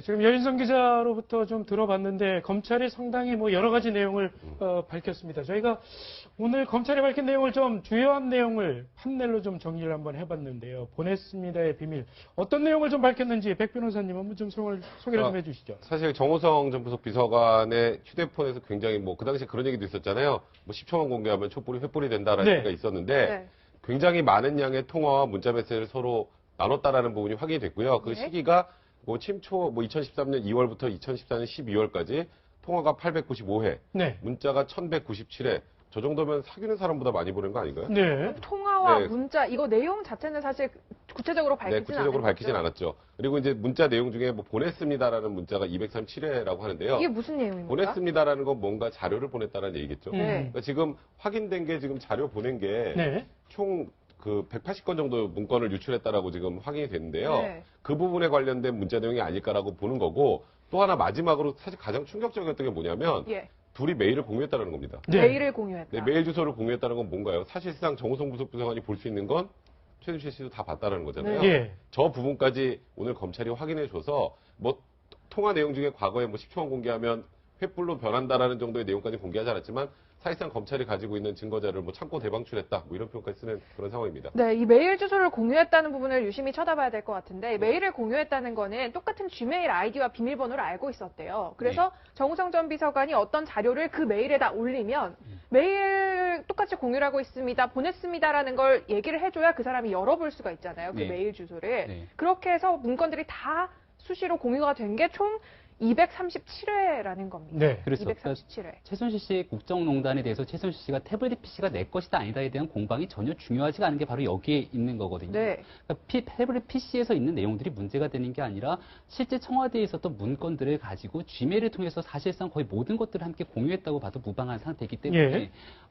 지금 여인성 기자로부터 좀 들어봤는데 검찰이 상당히 뭐 여러 가지 내용을 밝혔습니다. 저희가 오늘 검찰이 밝힌 내용을 좀 주요한 내용을 판넬로 좀 정리를 한번 해봤는데요. 보냈습니다의 비밀. 어떤 내용을 좀 밝혔는지 백 변호사님 한번 좀 소개를 좀 해주시죠. 사실 정호성 전 부속 비서관의 휴대폰에서 굉장히 뭐 그 당시에 그런 얘기도 있었잖아요. 뭐 10초만 공개하면 촛불이 횃불이 된다라는 네. 얘기가 있었는데 네. 굉장히 많은 양의 통화와 문자 메시지를 서로 나눴다라는 부분이 확인이 됐고요. 그 네. 시기가 뭐 침초 뭐 2013년 2월부터 2014년 12월까지 통화가 895회, 네. 문자가 1197회. 저 정도면 사귀는 사람보다 많이 보낸 거 아닌가요? 네. 통화와 네. 문자 이거 내용 자체는 사실 구체적으로 밝히진 구체적으로 밝히진 않았죠. 그리고 이제 문자 내용 중에 뭐 보냈습니다라는 문자가 237회라고 하는데요. 이게 무슨 내용입니까? 보냈습니다라는 건 뭔가 자료를 보냈다는 얘기겠죠. 네. 그러니까 지금 확인된 게 지금 자료 보낸 게 네. 총 그 180건 정도 문건을 유출했다라고 지금 확인이 됐는데요. 네. 그 부분에 관련된 문자 내용이 아닐까라고 보는 거고 또 하나 마지막으로 사실 가장 충격적이었던 게 뭐냐면 예. 둘이 메일을 공유했다는 겁니다. 네. 메일을 공유했다. 네, 메일 주소를 공유했다는 건 뭔가요? 사실상 정호성 부속 비서관이 볼 수 있는 건 최순실 씨도 다 봤다는 거잖아요. 예. 저 부분까지 오늘 검찰이 확인해 줘서 뭐 통화 내용 중에 과거에 뭐 10초만 공개하면 횃불로 변한다라는 정도의 내용까지 공개하지 않았지만 사실상 검찰이 가지고 있는 증거자를 뭐 창고 대방출했다 뭐 이런 표현까지 쓰는 그런 상황입니다. 네, 이 메일 주소를 공유했다는 부분을 유심히 쳐다봐야 될 것 같은데, 메일을 공유했다는 거는 똑같은 Gmail 아이디와 비밀번호를 알고 있었대요. 그래서 정우성 전 비서관이 어떤 자료를 그 메일에다 올리면 메일 똑같이 공유를 하고 있습니다, 보냈습니다라는 걸 얘기를 해줘야 그 사람이 열어볼 수가 있잖아요. 그 네. 메일 주소를. 네. 그렇게 해서 문건들이 다 수시로 공유가 된 게 총 237회라는 겁니다. 네. 그렇죠. 237회. 최순실 씨의 국정농단에 대해서 최순실 씨가 태블릿 PC가 내 것이다 아니다에 대한 공방이 전혀 중요하지가 않은 게 바로 여기에 있는 거거든요. 네. 그러니까 태블릿 PC에서 있는 내용들이 문제가 되는 게 아니라 실제 청와대에 있었던 문건들을 가지고 Gmail을 통해서 사실상 거의 모든 것들을 함께 공유했다고 봐도 무방한 상태이기 때문에 예.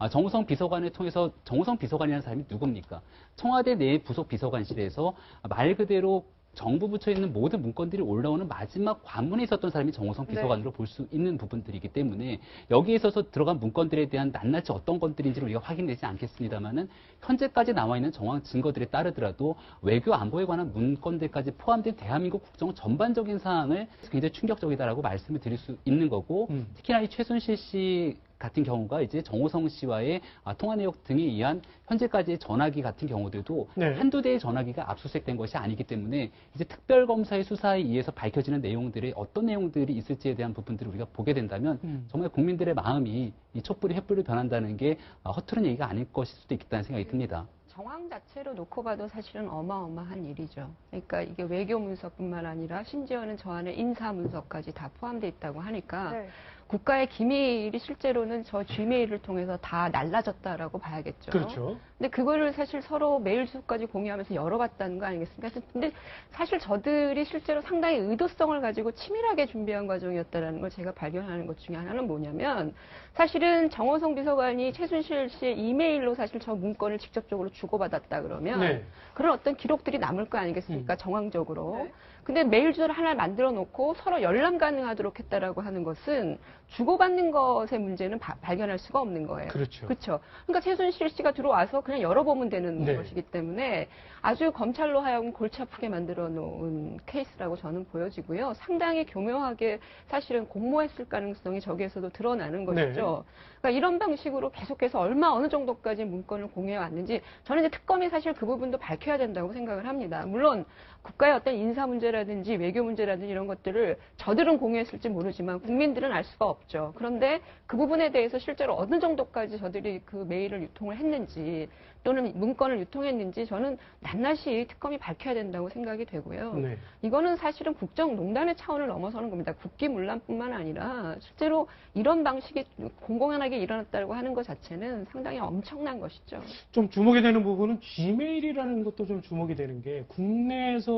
정우성 비서관을 통해서 정우성 비서관이라는 사람이 누굽니까? 청와대 내 부속 비서관실에서 말 그대로 정부 부처에 있는 모든 문건들이 올라오는 마지막 관문에 있었던 사람이 정호성 비서관으로 볼 수 있는 부분들이기 때문에 여기에 있어서 들어간 문건들에 대한 낱낱이 어떤 것들인지를 우리가 확인되지 않겠습니다만은 현재까지 나와 있는 정황 증거들에 따르더라도 외교 안보에 관한 문건들까지 포함된 대한민국 국정 전반적인 사항을 굉장히 충격적이다라고 말씀을 드릴 수 있는 거고 특히나 이 최순실 씨 같은 경우가 이제 정호성 씨와의 통화 내용 등에 의한 현재까지의 전화기 같은 경우들도 네. 한두 대의 전화기가 압수수색된 것이 아니기 때문에 이제 특별검사의 수사에 의해서 밝혀지는 내용들이 어떤 내용들이 있을지에 대한 부분들을 우리가 보게 된다면 정말 국민들의 마음이 이 촛불이 횃불로 변한다는 게 허투루 얘기가 아닐 것일 수도 있겠다는 생각이 듭니다. 정황 자체로 놓고 봐도 사실은 어마어마한 일이죠. 그러니까 이게 외교 문서뿐만 아니라 심지어는 저 안에 인사 문서까지 다 포함되어 있다고 하니까 네. 국가의 기밀이 실제로는 저 G메일을 통해서 다 날라졌다라고 봐야겠죠. 그렇죠. 근데 그거를 사실 서로 메일 주소까지 공유하면서 열어봤다는 거 아니겠습니까? 근데 사실 저들이 실제로 상당히 의도성을 가지고 치밀하게 준비한 과정이었다는 걸 제가 발견하는 것 중에 하나는 뭐냐면 사실은 정호성 비서관이 최순실 씨의 이메일로 사실 저 문건을 직접적으로 주고받았다 그러면 네. 그런 어떤 기록들이 남을 거 아니겠습니까? 정황적으로. 네. 근데 메일 주소를 하나 만들어 놓고 서로 열람 가능하도록 했다라고 하는 것은 주고받는 것의 문제는 발견할 수가 없는 거예요. 그렇죠. 그렇죠. 그러니까 최순실 씨가 들어와서 그냥 열어보면 되는 네. 것이기 때문에 아주 검찰로 하여금 골치 아프게 만들어 놓은 케이스라고 저는 보여지고요. 상당히 교묘하게 사실은 공모했을 가능성이 저기에서도 드러나는 것이죠. 그러니까 이런 방식으로 계속해서 어느 정도까지 문건을 공유해 왔는지 저는 이제 특검이 사실 그 부분도 밝혀야 된다고 생각을 합니다. 물론 국가의 어떤 인사 문제라든지 외교 문제라든지 이런 것들을 저들은 공유했을지 모르지만 국민들은 알 수가 없죠. 그런데 그 부분에 대해서 실제로 어느 정도까지 저들이 그 메일을 유통을 했는지 또는 문건을 유통했는지 저는 낱낱이 특검이 밝혀야 된다고 생각이 되고요. 네. 이거는 사실은 국정농단의 차원을 넘어서는 겁니다. 국기문란뿐만 아니라 실제로 이런 방식이 공공연하게 일어났다고 하는 것 자체는 상당히 엄청난 것이죠. 좀 주목이 되는 부분은 Gmail이라는 것도 좀 주목이 되는 게 국내에서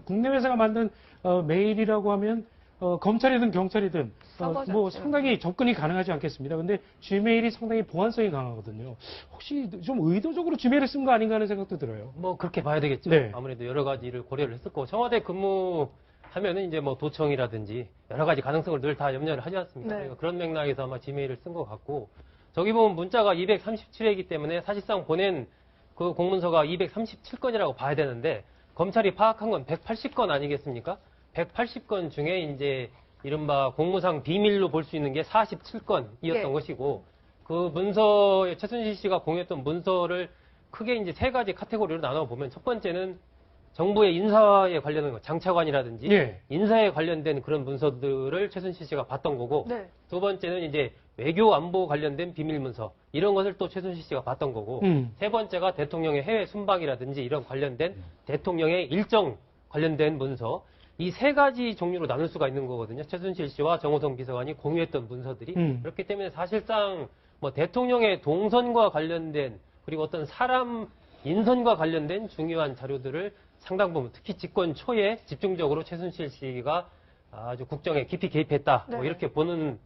국내 회사가 만든 메일이라고 하면 검찰이든 경찰이든 뭐 상당히 접근이 가능하지 않겠습니다. 근데 Gmail이 상당히 보안성이 강하거든요. 혹시 좀 의도적으로 Gmail을 쓴 거 아닌가 하는 생각도 들어요. 뭐 그렇게 봐야 되겠죠. 네. 아무래도 여러 가지를 고려를 했을 거고 청와대 근무하면은 이제 뭐 도청이라든지 여러 가지 가능성을 늘 다 염려를 하지 않습니까? 네. 그러니까 그런 맥락에서 아마 지메일을 쓴 것 같고 저기 보면 문자가 237회이기 때문에 사실상 보낸 그 공문서가 237건이라고 봐야 되는데 검찰이 파악한 건 180건 아니겠습니까? 180건 중에 이제 이른바 공무상 비밀로 볼 수 있는 게 47건이었던 예. 것이고 그 문서에 최순실 씨가 공유했던 문서를 크게 이제 세 가지 카테고리로 나눠 보면 첫 번째는 정부의 인사에 관련된 거, 장차관이라든지 예. 인사에 관련된 그런 문서들을 최순실 씨가 봤던 거고 네. 두 번째는 이제 외교 안보 관련된 비밀 문서 이런 것을 또 최순실 씨가 봤던 거고 세 번째가 대통령의 해외 순방이라든지 이런 관련된 대통령의 일정 관련된 문서 이 세 가지 종류로 나눌 수가 있는 거거든요. 최순실 씨와 정호성 비서관이 공유했던 문서들이 그렇기 때문에 사실상 뭐 대통령의 동선과 관련된 그리고 어떤 사람 인선과 관련된 중요한 자료들을 상당 부분 특히 집권 초에 집중적으로 최순실 씨가 아주 국정에 깊이 개입했다. 뭐 네. 이렇게 보는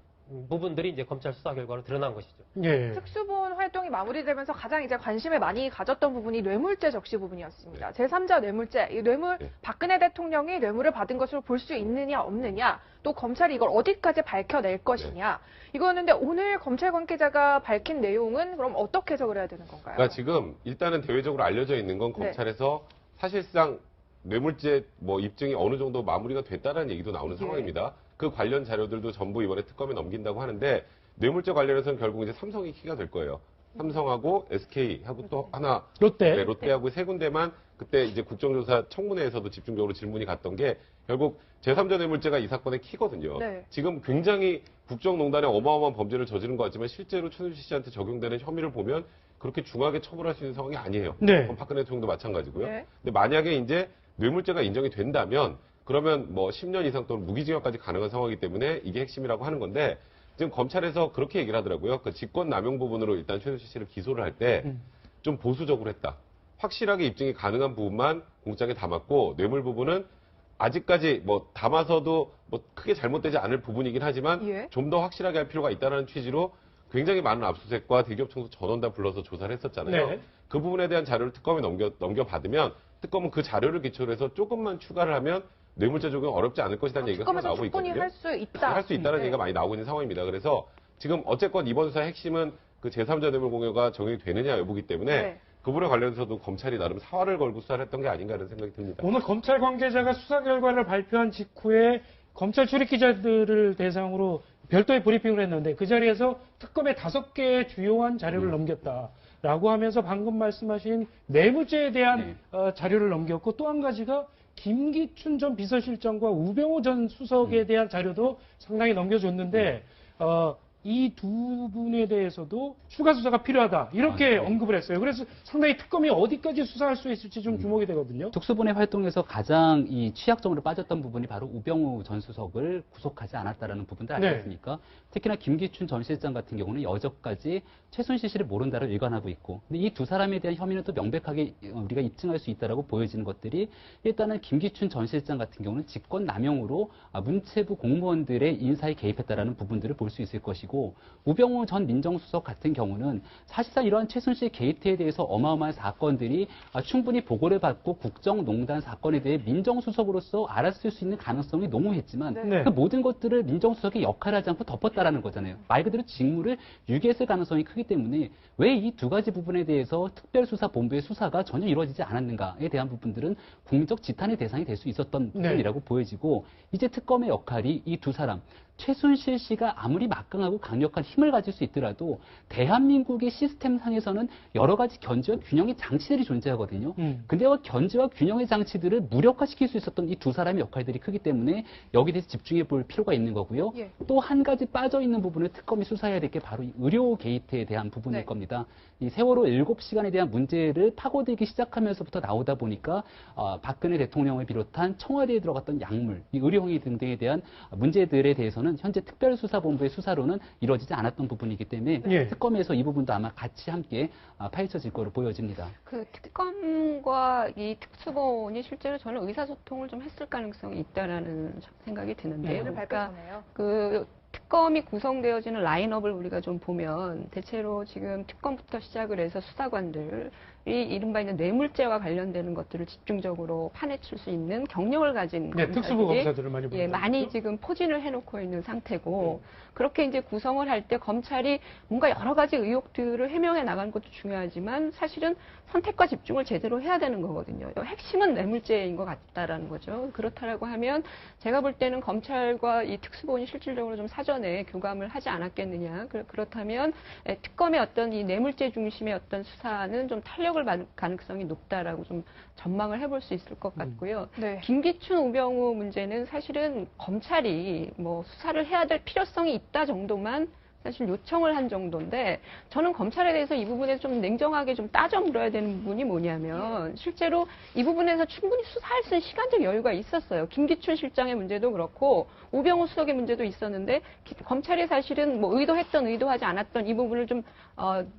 부분들이 이제 검찰 수사 결과로 드러난 것이죠. 예. 특수본 활동이 마무리되면서 가장 이제 관심을 많이 가졌던 부분이 뇌물죄 적시 부분이었습니다. 제3자 뇌물죄, 이 뇌물 네. 박근혜 대통령이 뇌물을 받은 것으로 볼 수 있느냐 없느냐, 또 검찰이 이걸 어디까지 밝혀낼 것이냐. 이거였는데 오늘 검찰 관계자가 밝힌 내용은 그럼 어떻게 해석을 해야 되는 건가요? 그러니까 지금 일단은 대외적으로 알려져 있는 건 검찰에서 사실상 뇌물죄 뭐 입증이 어느 정도 마무리가 됐다는 얘기도 나오는 예. 상황입니다. 그 관련 자료들도 전부 이번에 특검에 넘긴다고 하는데 뇌물죄 관련해서는 결국 이제 삼성이 키가 될 거예요. 삼성하고 SK하고 또 하나 롯데. 네, 롯데하고 세 군데만 그때 이제 국정조사 청문회에서도 집중적으로 질문이 갔던 게 결국 제3자 뇌물죄가 이 사건의 키거든요. 네. 지금 굉장히 국정농단에 어마어마한 범죄를 저지른 것 같지만 실제로 최순실 씨한테 적용되는 혐의를 보면 그렇게 중하게 처벌할 수 있는 상황이 아니에요. 네. 박근혜 대통령도 마찬가지고요. 네. 근데 만약에 이제 뇌물죄가 인정이 된다면 그러면 뭐 10년 이상 또는 무기징역까지 가능한 상황이기 때문에 이게 핵심이라고 하는 건데 지금 검찰에서 그렇게 얘기를 하더라고요. 그 직권 남용 부분으로 일단 최순실 씨를 기소를 할 때 좀 보수적으로 했다. 확실하게 입증이 가능한 부분만 공장에 담았고 뇌물 부분은 아직까지 뭐 담아서도 뭐 크게 잘못되지 않을 부분이긴 하지만 예. 좀 더 확실하게 할 필요가 있다는 취지로 굉장히 많은 압수수색과 대기업 청소 전원 다 불러서 조사를 했었잖아요. 네. 그 부분에 대한 자료를 특검에 넘겨받으면 특검은 그 자료를 기초로 해서 조금만 추가를 하면 뇌물죄 적용 어렵지 않을 것이라는 얘기가 특검에서 나오고 충분히 있거든요. 할 수 있다. 할 수 있다는 네. 얘기가 많이 나오고 있는 상황입니다. 그래서 지금 어쨌건 이번 수사의 핵심은 그 제3자 뇌물 공여가 적용이 되느냐 여부기 때문에 네. 그 부분에 관련해서도 검찰이 나름 사활을 걸고 수사를 했던 게 아닌가 하는 생각이 듭니다. 오늘 검찰 관계자가 수사 결과를 발표한 직후에 검찰 출입 기자들을 대상으로 별도의 브리핑을 했는데 그 자리에서 특검에 5개의 주요한 자료를 넘겼다라고 하면서 방금 말씀하신 뇌물죄에 대한 자료를 넘겼고 또 한 가지가 김기춘 전 비서실장과 우병우 전 수석에 대한 자료도 상당히 넘겨줬는데 이 두 분에 대해서도 추가 수사가 필요하다 이렇게 언급을 했어요. 그래서 상당히 특검이 어디까지 수사할 수 있을지 좀 주목이 되거든요. 특수본의 활동에서 가장 이 취약점으로 빠졌던 부분이 바로 우병우 전 수석을 구속하지 않았다라는 부분들 아니겠습니까? 특히나 김기춘 전 실장 같은 경우는 여전까지 최순실 씨를 모른다를 일관하고 있고, 근데 이 두 사람에 대한 혐의는 또 명백하게 우리가 입증할 수 있다라고 보여지는 것들이 일단은 김기춘 전 실장 같은 경우는 직권 남용으로 문체부 공무원들의 인사에 개입했다라는 부분들을 볼 수 있을 것이고. 우병우 전 민정수석 같은 경우는 사실상 이러한 최순실 게이트에 대해서 어마어마한 사건들이 충분히 보고를 받고 국정농단 사건에 대해 민정수석으로서 알았을 수 있는 가능성이 농후했지만 네. 그 모든 것들을 민정수석이 역할을 하지 않고 덮었다라는 거잖아요. 말 그대로 직무를 유기했을 가능성이 크기 때문에 왜 이 두 가지 부분에 대해서 특별수사본부의 수사가 전혀 이루어지지 않았는가에 대한 부분들은 국민적 지탄의 대상이 될 수 있었던 부분이라고 보여지고, 이제 특검의 역할이 이 두 사람 최순실 씨가 아무리 막강하고 강력한 힘을 가질 수 있더라도 대한민국의 시스템상에서는 여러 가지 견제와 균형의 장치들이 존재하거든요. 근데 그 견제와 균형의 장치들을 무력화시킬 수 있었던 이 두 사람의 역할들이 크기 때문에 여기에 대해서 집중해 볼 필요가 있는 거고요. 예. 또 한 가지 빠져있는 부분을 특검이 수사해야 될 게 바로 이 의료 게이트에 대한 부분일 네. 겁니다. 이 세월호 7시간에 대한 문제를 파고들기 시작하면서부터 나오다 보니까 박근혜 대통령을 비롯한 청와대에 들어갔던 약물, 이 의료행위 등등에 대한 문제들에 대해서는 현재 특별수사본부의 수사로는 이루어지지 않았던 부분이기 때문에 예. 특검에서 이 부분도 아마 같이 함께 파헤쳐질 거로 보여집니다. 그 특검과 이 특수본이 실제로 저는 의사소통을 좀 했을 가능성이 있다라는 생각이 드는데요. 오늘 그러니까 발표네요. 그 특검이 구성되어지는 라인업을 우리가 좀 보면 대체로 지금 특검부터 시작을 해서 수사관들 이른바 있는 뇌물죄와 관련되는 것들을 집중적으로 파헤칠 수 있는 경력을 가진 네, 특수부 검사들이 검사들을 많이 예, 많이 보죠. 지금 포진을 해놓고 있는 상태고 그렇게 이제 구성을 할 때 검찰이 뭔가 여러 가지 의혹들을 해명해 나가는 것도 중요하지만 사실은 선택과 집중을 제대로 해야 되는 거거든요. 핵심은 뇌물죄인 것 같다라는 거죠. 그렇다라고 하면 제가 볼 때는 검찰과 이 특수본이 실질적으로 좀 사전에 교감을 하지 않았겠느냐. 그렇다면 특검의 어떤 이 뇌물죄 중심의 어떤 수사는 좀 탄력을 받을 가능성이 높다라고 좀 전망을 해볼 수 있을 것 같고요. 네. 김기춘, 우병우 문제는 사실은 검찰이 뭐 수사를 해야 될 필요성이 있다 정도만 사실 요청을 한 정도인데 저는 검찰에 대해서 이 부분에서 좀 냉정하게 좀 따져 물어야 되는 부분이 뭐냐면 실제로 이 부분에서 충분히 수사할 수 있는 시간적 여유가 있었어요. 김기춘 실장의 문제도 그렇고 우병우 수석의 문제도 있었는데 검찰이 사실은 뭐 의도했던 의도하지 않았던 이 부분을 좀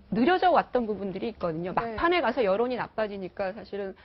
느려져 왔던 부분들이 있거든요. 막판에 가서 여론이 나빠지니까 사실은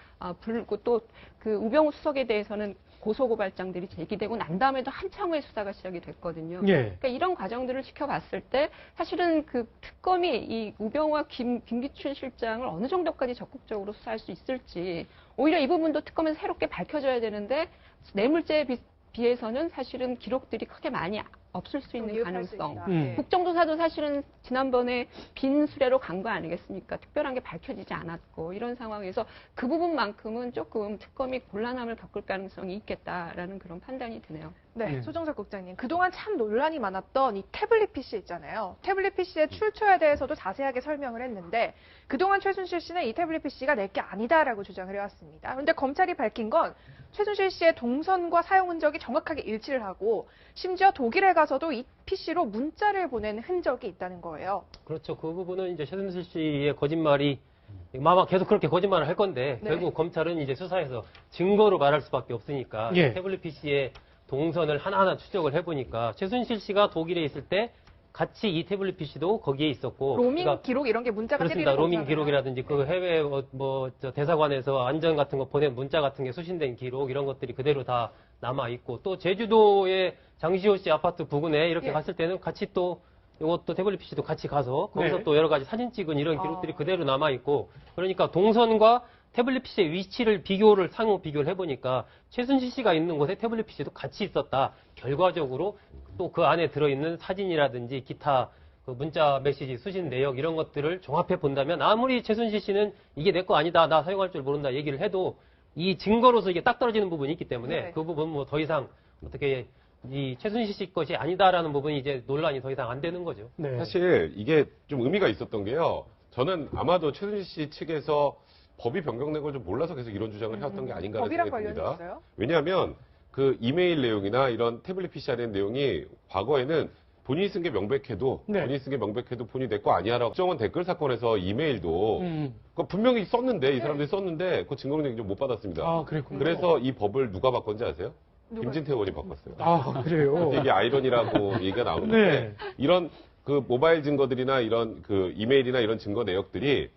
불고 또 그 우병우 수석에 대해서는 고소고발장들이 제기되고 난 다음에도 한참 후에 수사가 시작이 됐거든요. 예. 그러니까 이런 과정들을 지켜봤을 때 사실은 그 특검이 이 우병우와 김기춘 실장을 어느 정도까지 적극적으로 수사할 수 있을지 오히려 이 부분도 특검에서 새롭게 밝혀져야 되는데 뇌물죄에 비해서는 사실은 기록들이 크게 많이 없을 수 있는 가능성. 국정조사도 사실은 지난번에 빈 수레로 간 거 아니겠습니까? 특별한 게 밝혀지지 않았고 이런 상황에서 그 부분만큼은 조금 특검이 곤란함을 겪을 가능성이 있겠다라는 그런 판단이 드네요. 네, 소정석 국장님. 그동안 참 논란이 많았던 이 태블릿 PC 있잖아요. 태블릿 PC의 출처에 대해서도 자세하게 설명을 했는데 그동안 최순실 씨는 이 태블릿 PC가 내 게 아니다라고 주장을 해왔습니다. 그런데 검찰이 밝힌 건 최순실 씨의 동선과 사용 흔적이 정확하게 일치를 하고 심지어 독일에 가서도 이 PC로 문자를 보낸 흔적이 있다는 거예요. 그렇죠. 그 부분은 이제 최순실 씨의 거짓말이 아마 계속 그렇게 거짓말을 할 건데 네. 결국 검찰은 이제 수사에서 증거로 말할 수밖에 없으니까 예. 태블릿 PC의 동선을 하나하나 추적을 해보니까 최순실 씨가 독일에 있을 때 같이 이 태블릿 PC도 거기에 있었고 로밍 그러니까 기록 이런 게 문자가 그렇습니다. 때리는 로밍 거잖아요. 기록이라든지 그 해외 저 대사관에서 안전 같은 거 보낸 문자 같은 게 수신된 기록 이런 것들이 그대로 다 남아 있고 또 제주도의 장시호 씨 아파트 부근에 이렇게 예. 갔을 때는 같이 또 이것도 태블릿 PC도 같이 가서 거기서 네. 또 여러 가지 사진 찍은 이런 기록들이 그대로 남아 있고 그러니까 동선과 태블릿 PC의 위치를 상호 비교를 해보니까 최순실 씨가 있는 곳에 태블릿 PC도 같이 있었다. 결과적으로 또 그 안에 들어있는 사진이라든지 기타 그 문자 메시지 수신 내역 이런 것들을 종합해 본다면 아무리 최순실 씨는 이게 내 거 아니다. 나 사용할 줄 모른다 얘기를 해도 이 증거로서 이게 딱 떨어지는 부분이 있기 때문에 네. 그 부분 뭐 더 이상 어떻게 이 최순실 씨 것이 아니다라는 부분이 이제 논란이 더 이상 안 되는 거죠. 네. 사실 이게 좀 의미가 있었던 게요. 저는 아마도 최순실 씨 측에서 법이 변경된 걸 좀 몰라서 계속 이런 주장을 해왔던 게 아닌가라는 법이랑 생각이 관련이 듭니다. 있어요? 왜냐하면 그 이메일 내용이나 이런 태블릿 PC 안에 내용이 과거에는 본인이 쓴 게 명백해도 네. 본인이 쓴 게 명백해도 본인이 내 거 아니야라고 국정원 댓글 사건에서 이메일도 그거 분명히 썼는데 이 사람들이 썼는데 그 증거를 좀 못 받았습니다. 아, 그랬군요. 그래서 이 법을 누가 바꿨는지 아세요? 누가요? 김진태 의원이 바꿨어요. 아, 그래요? 이게 아이러니라고 얘기가 나오는데 네. 이런 그 모바일 증거들이나 이런 그 이메일이나 이런 증거 내역들이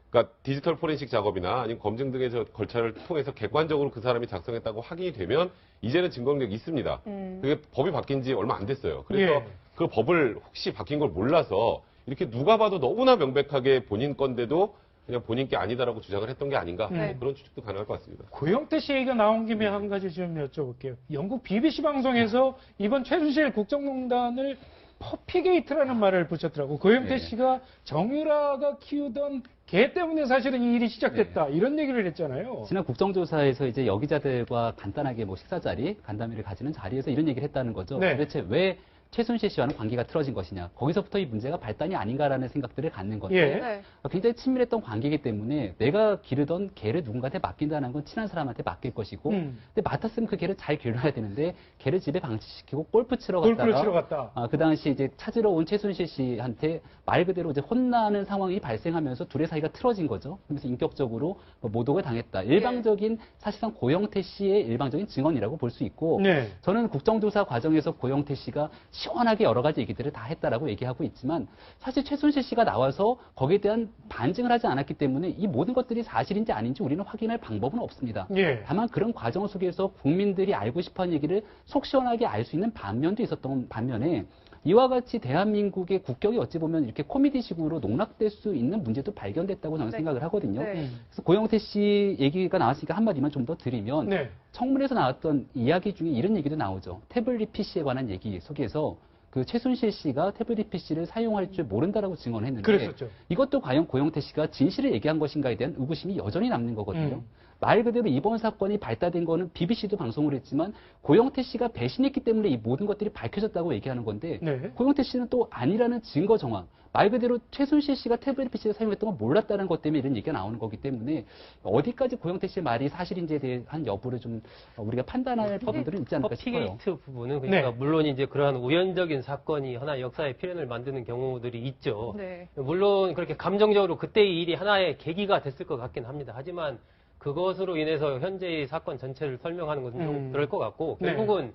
그러니까 디지털 포렌식 작업이나 아니면 검증 등의 절차를 통해서 객관적으로 그 사람이 작성했다고 확인이 되면 이제는 증거 능력이 있습니다. 그게 법이 바뀐 지 얼마 안 됐어요. 그래서 예. 그 법을 혹시 바뀐 걸 몰라서 이렇게 누가 봐도 너무나 명백하게 본인 건데도 그냥 본인 게 아니다라고 주장을 했던 게 아닌가 네. 그런 추측도 가능할 것 같습니다. 고영태 씨 얘기가 나온 김에 한 가지 좀 여쭤볼게요. 영국 BBC 방송에서 이번 최순실 국정농단을 퍼피게이트라는 말을 붙였더라고. 고영태 네. 씨가 정유라가 키우던 개 때문에 사실은 이 일이 시작됐다. 이런 얘기를 했잖아요. 지난 국정조사에서 이제 여기자들과 간단하게 뭐 식사 자리, 간담회를 가지는 자리에서 이런 얘기를 했다는 거죠. 네. 도대체 왜 최순실 씨와는 관계가 틀어진 것이냐. 거기서부터 이 문제가 발단이 아닌가라는 생각들을 갖는 건데 예. 네. 굉장히 친밀했던 관계이기 때문에 내가 기르던 개를 누군가한테 맡긴다는 건 친한 사람한테 맡길 것이고 근데 맡았으면 그 개를 잘 기르어야 되는데 개를 집에 방치시키고 골프 치러 골프를 갔다가 치러 갔다. 그 당시 이제 찾으러 온 최순실 씨한테 말 그대로 이제 혼나는 상황이 발생하면서 둘의 사이가 틀어진 거죠. 그래서 인격적으로 모독을 당했다. 일방적인 사실상 고영태 씨의 일방적인 증언이라고 볼 수 있고 네. 저는 국정조사 과정에서 고영태 씨가 시원하게 여러 가지 얘기들을 다 했다라고 얘기하고 있지만 사실 최순실 씨가 나와서 거기에 대한 반증을 하지 않았기 때문에 이 모든 것들이 사실인지 아닌지 우리는 확인할 방법은 없습니다. 예. 다만 그런 과정 속에서 국민들이 알고 싶어하는 얘기를 속 시원하게 알 수 있는 반면도 있었던 반면에 이와 같이 대한민국의 국격이 어찌 보면 이렇게 코미디식으로 농락될 수 있는 문제도 발견됐다고 저는 네. 생각을 하거든요. 네. 그래서 고영태 씨 얘기가 나왔으니까 한마디만 좀 더 드리면 네. 청문회에서 나왔던 이야기 중에 이런 얘기도 나오죠. 태블릿 PC에 관한 얘기 속에서 그 최순실 씨가 태블릿 PC를 사용할 줄 모른다라고 증언을 했는데 그랬었죠. 이것도 과연 고영태 씨가 진실을 얘기한 것인가에 대한 의구심이 여전히 남는 거거든요. 말 그대로 이번 사건이 발달된 거는 BBC도 방송을 했지만 고영태 씨가 배신했기 때문에 이 모든 것들이 밝혀졌다고 얘기하는 건데 네. 고영태 씨는 또 아니라는 증거 정황, 말 그대로 최순실 씨가 태블릿 PC를 사용했던 걸 몰랐다는 것 때문에 이런 얘기가 나오는 거기 때문에 어디까지 고영태 씨의 말이 사실인지에 대한 여부를 좀 우리가 판단할 부분들은 있지 않을까 싶어요. 커피게이트 부분은 그러니까 네. 물론 이제 그러한 우연적인 사건이 하나의 역사의 필연을 만드는 경우들이 있죠. 네. 물론 그렇게 감정적으로 그때의 일이 하나의 계기가 됐을 것 같긴 합니다. 하지만 그것으로 인해서 현재의 사건 전체를 설명하는 것은 좀 그럴 것 같고 네. 결국은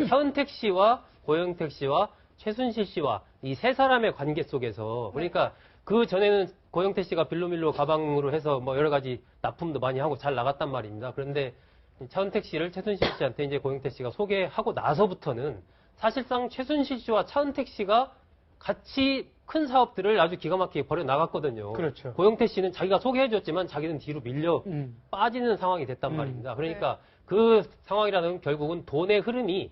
차은택 씨와 고영택 씨와 최순실 씨와 이 세 사람의 관계 속에서 그러니까 그 전에는 고영태 씨가 빌로밀로 가방으로 해서 뭐 여러 가지 납품도 많이 하고 잘 나갔단 말입니다. 그런데 차은택 씨를 최순실 씨한테 이제 고영태 씨가 소개하고 나서부터는 사실상 최순실 씨와 차은택 씨가 같이 큰 사업들을 아주 기가 막히게 벌여 나갔거든요. 그렇죠. 고영태 씨는 자기가 소개해줬지만 자기는 뒤로 밀려 빠지는 상황이 됐단 말입니다. 그러니까 그 상황이라는 결국은 돈의 흐름이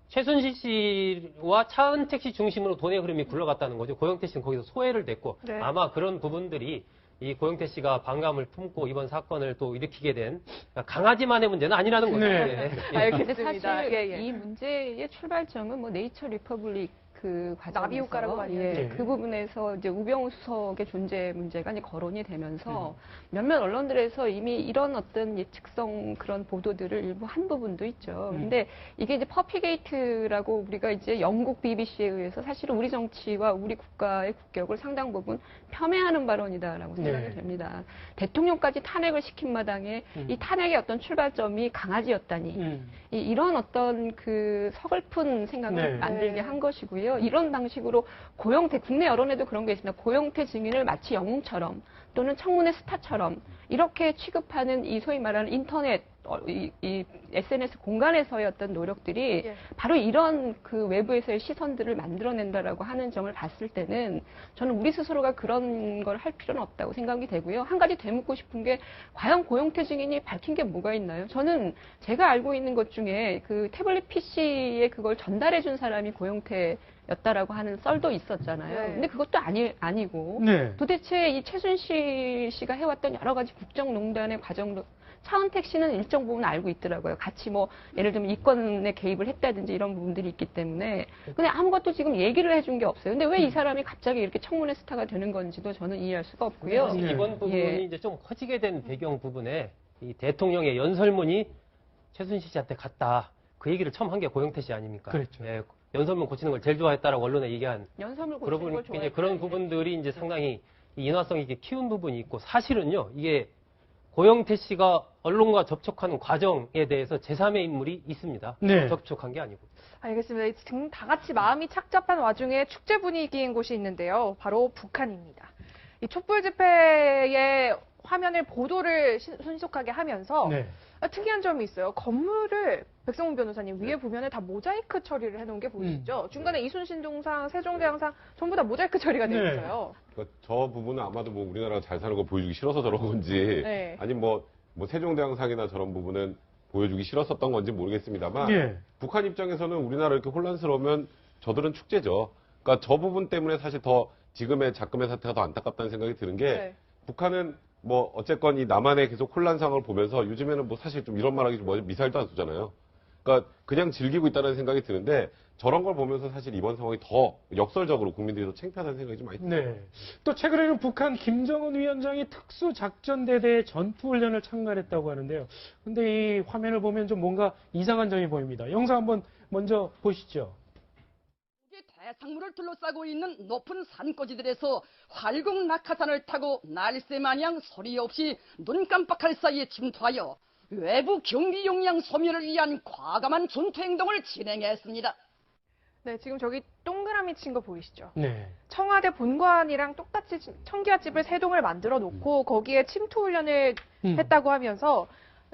최순실 씨와 차은택 씨 중심으로 돈의 흐름이 굴러갔다는 거죠. 고영태 씨는 거기서 소외를 냈고 네. 아마 그런 부분들이 이 고영태 씨가 반감을 품고 이번 사건을 또 일으키게 된 강아지만의 문제는 아니라는 거죠. 네. 네. 근데 알겠습니다. 사실 예, 예. 이 문제의 출발점은 뭐 네이처 리퍼블릭 그 과정에서 나비 효과라고 많이 예, 하죠. 그 부분에서 이제 우병우 수석의 존재 문제가 이제 거론이 되면서 몇몇 언론들에서 이미 이런 어떤 예측성 그런 보도들을 일부 한 부분도 있죠. 근데 이게 이제 퍼피게이트라고 우리가 이제 영국 BBC에 의해서 사실은 우리 정치와 우리 국가의 국격을 상당 부분 폄훼하는 발언이다라고 생각이 네. 됩니다. 대통령까지 탄핵을 시킨 마당에 이 탄핵의 어떤 출발점이 강아지였다니 이런 어떤 그 서글픈 생각을 네. 만들게 한 것이고요. 이런 방식으로 고영태, 국내 여론에도 그런 게 있습니다. 고영태 증인을 마치 영웅처럼 또는 청문회 스타처럼 이렇게 취급하는 이 소위 말하는 인터넷, 이 SNS 공간에서의 어떤 노력들이 예. 바로 이런 그 외부에서의 시선들을 만들어낸다라고 하는 점을 봤을 때는 저는 우리 스스로가 그런 걸 할 필요는 없다고 생각이 되고요. 한 가지 되묻고 싶은 게 과연 고영태 증인이 밝힌 게 뭐가 있나요? 저는 제가 알고 있는 것 중에 그 태블릿 PC에 그걸 전달해 준 사람이 고영태였다라고 하는 썰도 있었잖아요. 네. 근데 그것도 아니고 네. 도대체 이 최순실 씨가 해왔던 여러 가지 국정농단의 과정도 차은택 씨는 일정 부분 알고 있더라고요. 같이 뭐 예를 들면 이권에 개입을 했다든지 이런 부분들이 있기 때문에 근데 아무것도 지금 얘기를 해준 게 없어요. 근데 왜 이 사람이 갑자기 이렇게 청문회 스타가 되는 건지도 저는 이해할 수가 없고요. 사실 네. 이번 부분이 예. 이제 좀 커지게 된 배경 부분에 이 대통령의 연설문이 최순실 씨한테 갔다. 그 얘기를 처음 한 게 고영태 씨 아닙니까? 그렇죠. 예, 연설문 고치는 걸 제일 좋아했다라고 언론에 얘기한 연설을 그런 고치는 걸 부분, 이제 좋아해요. 그런 부분들이 이제 상당히 이 인화성 있게 키운 부분이 있고 사실은요 이게 고영태 씨가 언론과 접촉하는 과정에 대해서 제3의 인물이 있습니다. 네. 접촉한 게 아니고. 알겠습니다. 지금 다 같이 마음이 착잡한 와중에 축제 분위기인 곳이 있는데요. 바로 북한입니다. 이 촛불 집회의 화면을 보도를 신속하게 하면서 네. 특이한 점이 있어요. 건물을 백성훈 변호사님 위에 보면은 다 모자이크 처리를 해놓은 게 보이시죠? 중간에 이순신 동상, 세종대왕상 전부 다 모자이크 처리가 되어 네. 있어요. 그러니까 저 부분은 아마도 뭐 우리나라가 잘 사는 거 보여주기 싫어서 저런 건지 네. 아니 뭐 세종대왕상이나 저런 부분은 보여주기 싫었었던 건지 모르겠습니다만 예. 북한 입장에서는 우리나라 이렇게 혼란스러우면 저들은 축제죠. 그러니까 저 부분 때문에 사실 더 지금의 작금의 사태가 더 안타깝다는 생각이 드는 게 네. 북한은 뭐 어쨌건 이 남한의 계속 혼란 상황을 보면서 요즘에는 뭐 사실 좀 이런 말하기 좀 뭐지 미사일도 안 쏘잖아요. 그러니까 그냥 즐기고 있다는 생각이 드는데 저런 걸 보면서 사실 이번 상황이 더 역설적으로 국민들이 더 창피하다는 생각이 좀 많이 듭니다. 네. 또 최근에는 북한 김정은 위원장이 특수작전대대 전투훈련을 참가했다고 하는데요. 근데 이 화면을 보면 좀 뭔가 이상한 점이 보입니다. 영상 한번 먼저 보시죠. 대상물을 둘러싸고 있는 높은 산꼬지들에서 활공 낙하산을 타고 날새 마냥 소리 없이 눈 깜빡할 사이에 침투하여 외부 경비 용량 소멸을 위한 과감한 전투 행동을 진행했습니다. 네, 지금 저기 동그라미 친 거 보이시죠? 네. 청와대 본관이랑 똑같이 청기화집을 3동을 만들어 놓고 거기에 침투 훈련을 했다고 하면서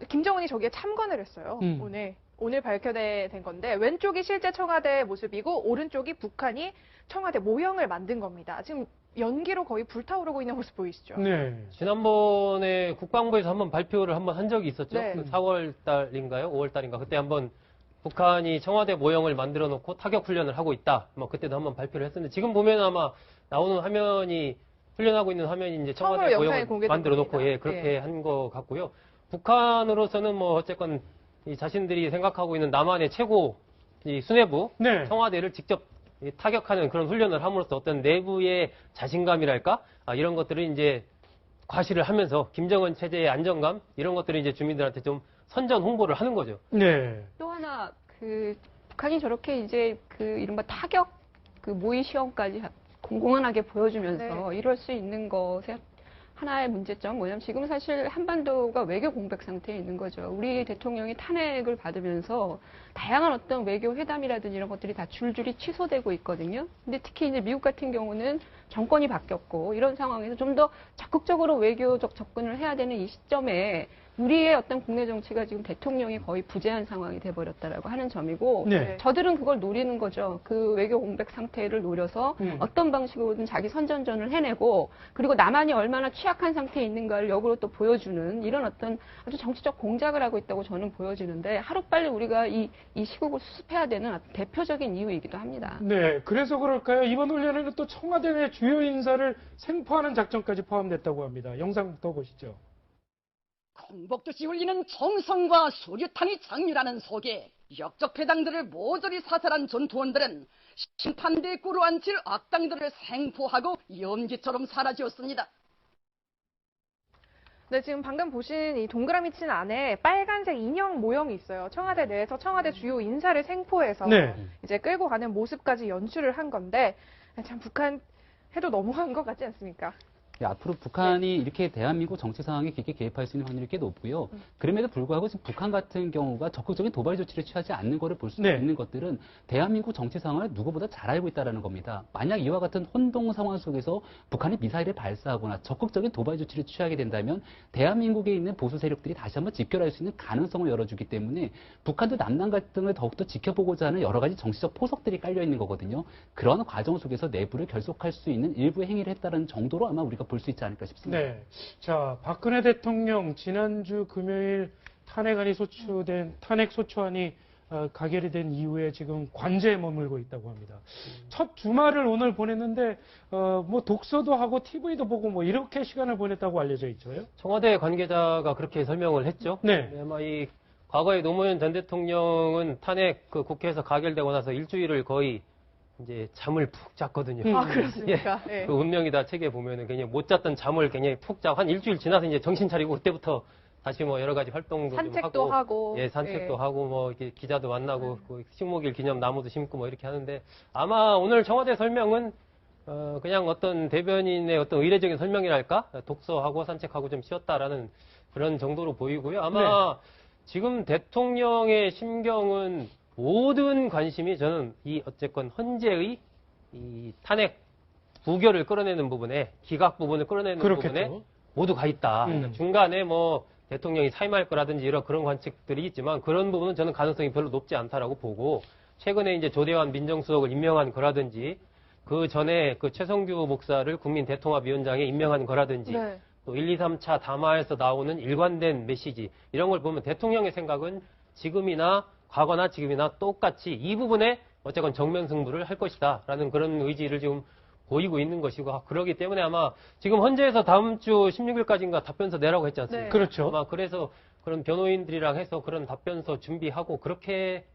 김정은이 저기에 참관을 했어요. 오늘 오늘 밝혀낸 건데 왼쪽이 실제 청와대 모습이고 오른쪽이 북한이 청와대 모형을 만든 겁니다. 지금 연기로 거의 불타오르고 있는 모습 보이시죠? 네. 지난번에 국방부에서 한번 발표를 한번 한 적이 있었죠. 네. 4월 달인가요? 5월 달인가? 그때 한번 북한이 청와대 모형을 만들어 놓고 타격 훈련을 하고 있다. 뭐 그때도 한번 발표를 했었는데 지금 보면 아마 나오는 화면이 훈련하고 있는 화면이 이제 청와대 처음으로 영상이 모형을 공개된 만들어 놓고 겁니다. 예, 그렇게 예. 한 것 같고요. 북한으로서는 뭐 어쨌건 이 자신들이 생각하고 있는 남한의 최고 이 수뇌부 네. 청와대를 직접 이 타격하는 그런 훈련을 함으로써 어떤 내부의 자신감이랄까 이런 것들을 이제 과시를 하면서 김정은 체제의 안정감 이런 것들을 이제 주민들한테 좀 선전 홍보를 하는 거죠. 네. 또 하나 북한이 저렇게 이제 이른바 타격 모의 시험까지 공공연하게 보여주면서 네. 이럴 수 있는 것에 하나의 문제점 뭐냐면 지금 사실 한반도가 외교 공백 상태에 있는 거죠. 우리 대통령이 탄핵을 받으면서 다양한 어떤 외교 회담이라든지 이런 것들이 다 줄줄이 취소되고 있거든요. 근데 특히 이제 미국 같은 경우는 정권이 바뀌었고 이런 상황에서 좀 더 적극적으로 외교적 접근을 해야 되는 이 시점에 우리의 어떤 국내 정치가 지금 대통령이 거의 부재한 상황이 돼버렸다라고 하는 점이고 네. 저들은 그걸 노리는 거죠. 그 외교 공백 상태를 노려서 어떤 방식으로든 자기 선전전을 해내고 그리고 남한이 얼마나 취약한 상태에 있는가를 역으로 또 보여주는 이런 어떤 아주 정치적 공작을 하고 있다고 저는 보여지는데 하루빨리 우리가 이 시국을 수습해야 되는 대표적인 이유이기도 합니다. 네. 그래서 그럴까요? 이번 훈련에는 또 청와대 내 주요 인사를 생포하는 작전까지 포함됐다고 합니다. 영상부터 보시죠. 콩복듯이 울리는 정성과 수류탄이 장렬하는 속에 역적 패당들을 모조리 사살한 전투원들은 심판대에 꿇어앉힐 악당들을 생포하고 연기처럼 사라지었습니다. 네, 지금 방금 보신 이 동그라미 친 안에 빨간색 인형 모형이 있어요. 청와대 내에서 청와대 주요 인사를 생포해서 네. 이제 끌고 가는 모습까지 연출을 한 건데 참 북한 해도 너무한 것 같지 않습니까? 앞으로 북한이 이렇게 대한민국 정치 상황에 깊게 개입할 수 있는 확률이 꽤 높고요. 그럼에도 불구하고 지금 북한 같은 경우가 적극적인 도발 조치를 취하지 않는 것을 볼 수 네. 있는 것들은 대한민국 정치 상황을 누구보다 잘 알고 있다는 겁니다. 만약 이와 같은 혼동 상황 속에서 북한이 미사일을 발사하거나 적극적인 도발 조치를 취하게 된다면 대한민국에 있는 보수 세력들이 다시 한번 집결할 수 있는 가능성을 열어주기 때문에 북한도 남남 갈등을 더욱더 지켜보고자 하는 여러 가지 정치적 포석들이 깔려 있는 거거든요. 그러한 과정 속에서 내부를 결속할 수 있는 일부의 행위를 했다는 정도로 아마 우리가 볼 수 있지 않을까 싶습니다. 네. 자, 박근혜 대통령 지난주 금요일 탄핵 소추안이 가결이 된 이후에 지금 관제에 머물고 있다고 합니다. 첫 주말을 오늘 보냈는데 뭐 독서도 하고 TV도 보고 뭐 이렇게 시간을 보냈다고 알려져 있죠. 청와대 관계자가 그렇게 설명을 했죠. 네. 아마 이 과거에 노무현 전 대통령은 탄핵 국회에서 가결되고 나서 일주일을 거의 이제 잠을 푹 잤거든요. 아, 그렇습니까? 예. 네. 그 운명이다 책에 보면은 굉장히 못 잤던 잠을 굉장히 푹 자고 한 일주일 지나서 이제 정신 차리고 그때부터 다시 뭐 여러 가지 활동도 산책도 좀 하고. 예, 산책도 예. 하고 뭐 이렇게 기자도 만나고 그 식목일 기념 나무도 심고 뭐 이렇게 하는데 아마 오늘 청와대 설명은 그냥 어떤 대변인의 어떤 의례적인 설명이랄까 독서하고 산책하고 좀 쉬었다라는 그런 정도로 보이고요. 아마 지금 대통령의 심경은 모든 관심이 저는 이 어쨌건 헌재의 이 탄핵 부결을 끌어내는 부분에 기각 부분을 끌어내는 그렇겠죠. 부분에 모두 가 있다. 그러니까 중간에 뭐 대통령이 사임할 거라든지 이런 그런 관측들이 있지만 그런 부분은 저는 가능성이 별로 높지 않다라고 보고 최근에 이제 조대환 민정수석을 임명한 거라든지 그 전에 그 최성규 목사를 국민 대통합위원장에 임명한 거라든지 네. 또 1, 2, 3차 담화에서 나오는 일관된 메시지 이런 걸 보면 대통령의 생각은 지금이나 과거나 지금이나 똑같이 이 부분에 어쨌건 정면 승부를 할 것이다라는 그런 의지를 지금 보이고 있는 것이고 그러기 때문에 아마 지금 헌재에서 다음 주 16일까지인가 답변서 내라고 했지 않습니까? 네. 그렇죠. 아마 그래서 그런 변호인들이랑 해서 그런 답변서 준비하고 그렇게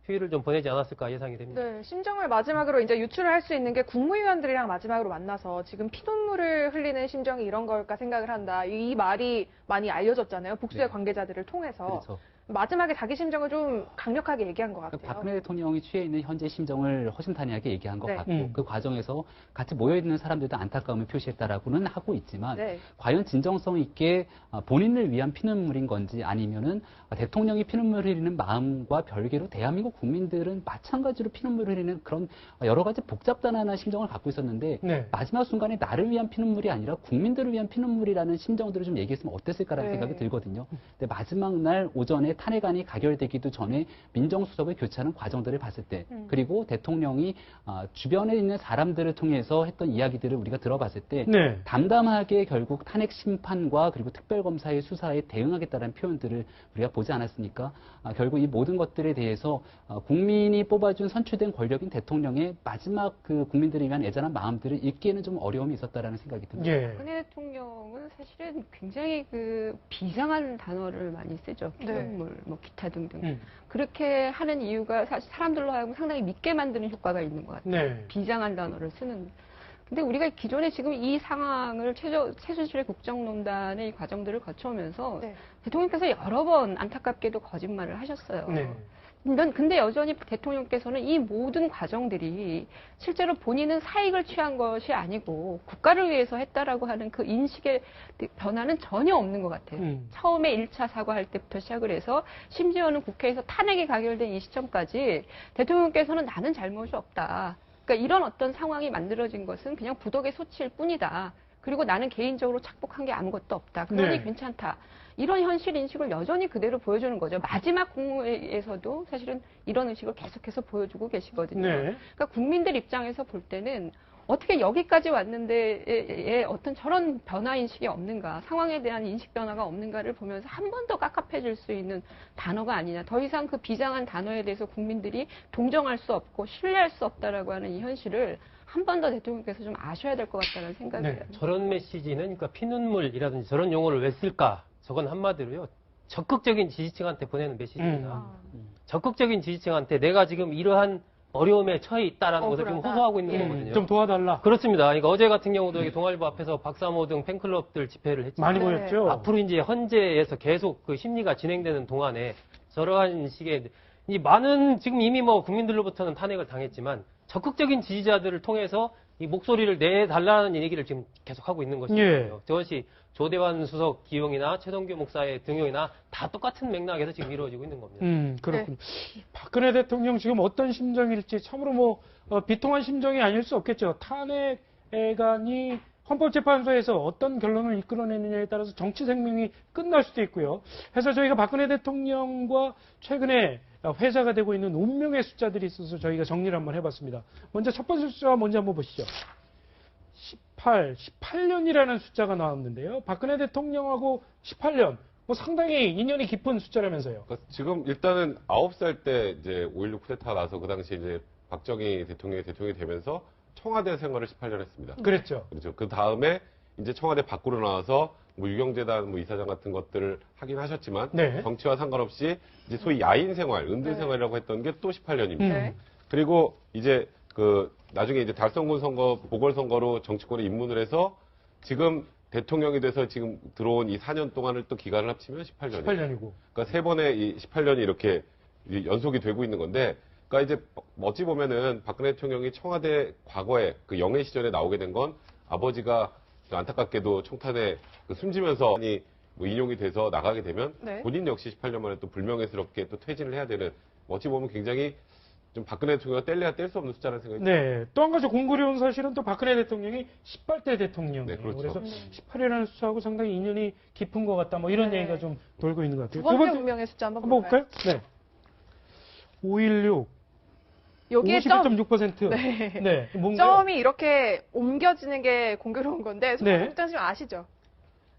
휴일을 좀 보내지 않았을까 예상이 됩니다. 네, 심정을 마지막으로 이제 유출을 할 수 있는 게 국무위원들이랑 마지막으로 만나서 지금 피눈물을 흘리는 심정이 이런 걸까 생각을 한다. 이 말이 많이 알려졌잖아요. 복수의 네. 관계자들을 통해서. 그렇죠. 마지막에 자기 심정을 좀 강력하게 얘기한 것 같아요. 박근혜 대통령이 취해 있는 현재 심정을 허심탄회하게 얘기한 것 네. 같고 그 과정에서 같이 모여있는 사람들도 안타까움을 표시했다라고는 하고 있지만 네. 과연 진정성 있게 본인을 위한 피눈물인 건지 아니면은 대통령이 피눈물 흘리는 마음과 별개로 대한민국 국민들은 마찬가지로 피눈물 흘리는 그런 여러 가지 복잡단단한 심정을 갖고 있었는데 네. 마지막 순간에 나를 위한 피눈물이 아니라 국민들을 위한 피눈물이라는 심정들을 좀 얘기했으면 어땠을까라는 네. 생각이 들거든요. 근데 마지막 날 오전에 탄핵안이 가결되기도 전에 민정수석을 교체하는 과정들을 봤을 때, 그리고 대통령이 주변에 있는 사람들을 통해서 했던 이야기들을 우리가 들어봤을 때 네. 담담하게 결국 탄핵 심판과 그리고 특별검사의 수사에 대응하겠다는 표현들을 우리가 보지 않았습니까? 결국 이 모든 것들에 대해서 국민이 뽑아준 선출된 권력인 대통령의 마지막 그 국민들을 위한 애잔한 마음들을 읽기에는 좀 어려움이 있었다라는 생각이 듭니다. 예. 박근혜 대통령은 사실은 굉장히 그 비상한 단어를 많이 쓰죠. 피눈물, 뭐 기타 등등. 그렇게 하는 이유가 사실 사람들로 하여금 상당히 믿게 만드는 효과가 있는 것 같아요. 네. 비상한 단어를 쓰는. 근데 우리가 기존에 지금 이 상황을 최순실의 국정농단의 이 과정들을 거쳐오면서 네. 대통령께서 여러 번 안타깝게도 거짓말을 하셨어요. 네. 근데 여전히 대통령께서는 이 모든 과정들이 실제로 본인은 사익을 취한 것이 아니고 국가를 위해서 했다라고 하는 그 인식의 변화는 전혀 없는 것 같아요. 처음에 1차 사과할 때부터 시작을 해서 심지어는 국회에서 탄핵이 가결된 이 시점까지 대통령께서는 나는 잘못이 없다. 그러니까 이런 어떤 상황이 만들어진 것은 그냥 부덕의 소치일 뿐이다. 그리고 나는 개인적으로 착복한 게 아무것도 없다. 그러니 네. 괜찮다. 이런 현실 인식을 여전히 그대로 보여주는 거죠. 마지막 국무회에서도 사실은 이런 의식을 계속해서 보여주고 계시거든요. 네. 그러니까 국민들 입장에서 볼 때는 어떻게 여기까지 왔는데에 어떤 저런 변화 인식이 없는가, 상황에 대한 인식 변화가 없는가를 보면서 한 번 더 깝깝해질 수 있는 단어가 아니냐. 더 이상 그 비장한 단어에 대해서 국민들이 동정할 수 없고 신뢰할 수 없다라고 하는 이 현실을 한 번 더 대통령께서 좀 아셔야 될 것 같다는 생각이에요. 네. 저런 메시지는 그러니까 피눈물이라든지 저런 용어를 왜 쓸까? 저건 한마디로요. 적극적인 지지층한테 보내는 메시지입니다. 적극적인 지지층한테 내가 지금 이러한 어려움에 처해 있다라는 것을 좀 호소하고 있는 거거든요. 좀 도와달라. 그렇습니다. 그러니까 어제 같은 경우도 여기 동아일보 앞에서 박사모 등 팬클럽들 집회를 했지만 많이 보였죠. 앞으로 이제 헌재에서 계속 그 심리가 진행되는 동안에 저러한 식의 이 많은 지금 이미 뭐 국민들로부터는 탄핵을 당했지만 적극적인 지지자들을 통해서 이 목소리를 내달라는 얘기를 지금 계속하고 있는 것이거든요. 예. 그것이 조대환 수석 기용이나 최동규 목사의 등용이나 다 똑같은 맥락에서 지금 이루어지고 있는 겁니다. 그렇군요. 박근혜 대통령 지금 어떤 심정일지 참으로 뭐 비통한 심정이 아닐 수 없겠죠. 탄핵안이 헌법재판소에서 어떤 결론을 이끌어내느냐에 따라서 정치 생명이 끝날 수도 있고요. 그래서 저희가 박근혜 대통령과 최근에 회자가 되고 있는 운명의 숫자들이 있어서 저희가 정리를 한번 해봤습니다. 먼저 첫 번째 숫자 먼저 한번 보시죠. 18년이라는 숫자가 나왔는데요. 박근혜 대통령하고 18년, 뭐 상당히 인연이 깊은 숫자라면서요. 그러니까 지금 일단은 9살 때 이제 5.16 쿠데타 나서 그 당시에 이제 박정희 대통령이 되면서 청와대 생활을 18년 했습니다. 그랬죠. 그렇죠. 그 다음에 이제 청와대 밖으로 나와서 뭐 유경재단 뭐 이사장 같은 것들을 하긴 하셨지만 네. 정치와 상관없이 이제 소위 야인 생활, 은둔 생활이라고 했던 게 또 18년입니다. 네. 그리고 이제 그 나중에 이제 달성군 선거, 보궐선거로 정치권에 입문을 해서 지금 대통령이 돼서 지금 들어온 이 4년 동안을 또 기간을 합치면 18년이에요. 18년이고. 그러니까 세 번의 이 18년이 이렇게 연속이 되고 있는 건데, 그러니까 이제 어찌 보면은 박근혜 대통령이 청와대 과거에 그 영예 시절에 나오게 된 건 아버지가 안타깝게도 총탄에 숨지면서 뭐 인용이 돼서 나가게 되면 네. 본인 역시 18년 만에 또 불명예스럽게 또 퇴진을 해야 되는, 어찌 보면 굉장히 좀 박근혜 대통령이 뗄래야 뗄 수 없는 숫자라는 생각이 네. 또 한 가지 공교로운 사실은 또 박근혜 대통령이 18대 대통령이에요. 네, 그렇죠. 그래서 18이라는 숫자하고 상당히 인연이 깊은 것 같다. 뭐 이런 네. 얘기가 좀 돌고 있는 것 두 같아요. 번째 운명의 숫자 한번 한번 볼까요? 볼까요? 네. 516. 여기에 점. 51.6%. 네. 네. 뭔가요? 점이 이렇게 옮겨지는 게 공교로운 건데 네. 송국장 아시죠?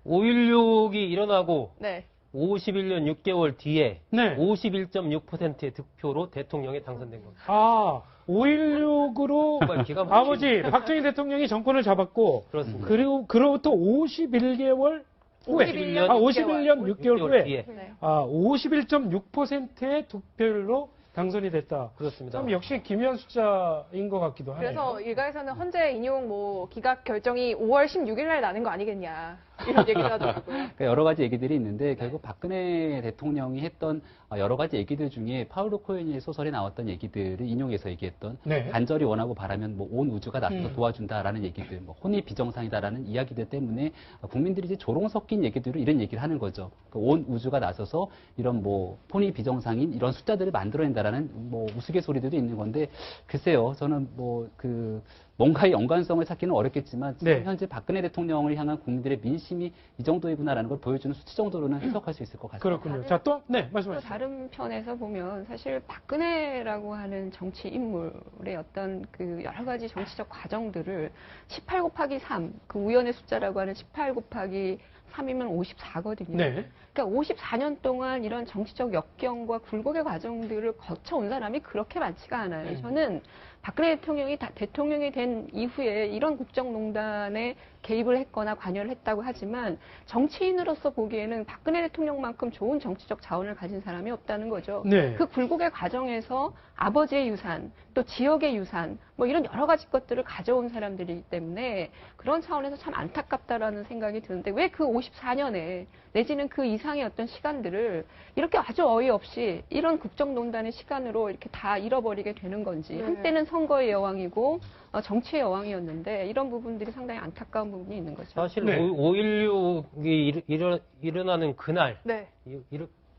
5.16이 일어나고 네. 51년 6개월 뒤에 네. 51.6%의 득표로 대통령에 당선된 겁니다. 아, 5.16으로 정말 기가 막힌 아버지 박정희 대통령이 정권을 잡았고, 그렇습니다. 그리고 그로부터 51개월 후에, 51년 51년 6개월 후에, 뒤에. 네. 51.6%의 득표율로 당선이 됐다. 그렇습니다. 참 역시 기묘한 숫자인 것 같기도 하네요. 그래서 일각에서는 헌재 인용 뭐 기각 결정이 5월 16일 날 나는 거 아니겠냐 이런 얘기도 하더라고요. 그러니까 여러 가지 얘기들이 있는데 결국 박근혜 대통령이 했던 여러 가지 얘기들 중에 파울로 코엘니의 소설에 나왔던 얘기들을 인용해서 얘기했던 네. 간절히 원하고 바라면 뭐 온 우주가 나서서 도와준다라는 얘기들, 뭐 혼이 비정상이다라는 이야기들 때문에 국민들이 이제 조롱 섞인 얘기들로 이런 얘기를 하는 거죠. 그러니까 온 우주가 나서서 이런 뭐 혼이 비정상인 이런 숫자들을 만들어낸다라는 뭐 우스갯소리들도 있는 건데 글쎄요, 저는 뭐 그 뭔가의 연관성을 찾기는 어렵겠지만 지금 네. 현재 박근혜 대통령을 향한 국민들의 민심 힘이 이 정도이구나라는 걸 보여주는 수치 정도로는 해석할 수 있을 것 같습니다. 그렇군요. 자, 또, 네, 또 말씀하시죠. 다른 편에서 보면 사실 박근혜라고 하는 정치 인물의 어떤 그 여러 가지 정치적 과정들을 18 곱하기 3, 그 우연의 숫자라고 하는 18 곱하기 3이면 54거든요. 네. 그러니까 54년 동안 이런 정치적 역경과 굴곡의 과정들을 거쳐온 사람이 그렇게 많지가 않아요. 저는 박근혜 대통령이 대통령이 된 이후에 이런 국정농단에 개입을 했거나 관여를 했다고 하지만 정치인으로서 보기에는 박근혜 대통령만큼 좋은 정치적 자원을 가진 사람이 없다는 거죠. 네. 그 굴곡의 과정에서 아버지의 유산, 또 지역의 유산, 뭐 이런 여러 가지 것들을 가져온 사람들이기 때문에 그런 차원에서 참 안타깝다라는 생각이 드는데 왜 그 54년에 내지는 그 이상의 어떤 시간들을 이렇게 아주 어이없이 이런 국정농단의 시간으로 이렇게 다 잃어버리게 되는 건지 네. 한때는 선거의 여왕이고 정치의 여왕이었는데 이런 부분들이 상당히 안타까운 부분이 있는 거죠. 사실 네. 5.16이 일어나는 그날, 네.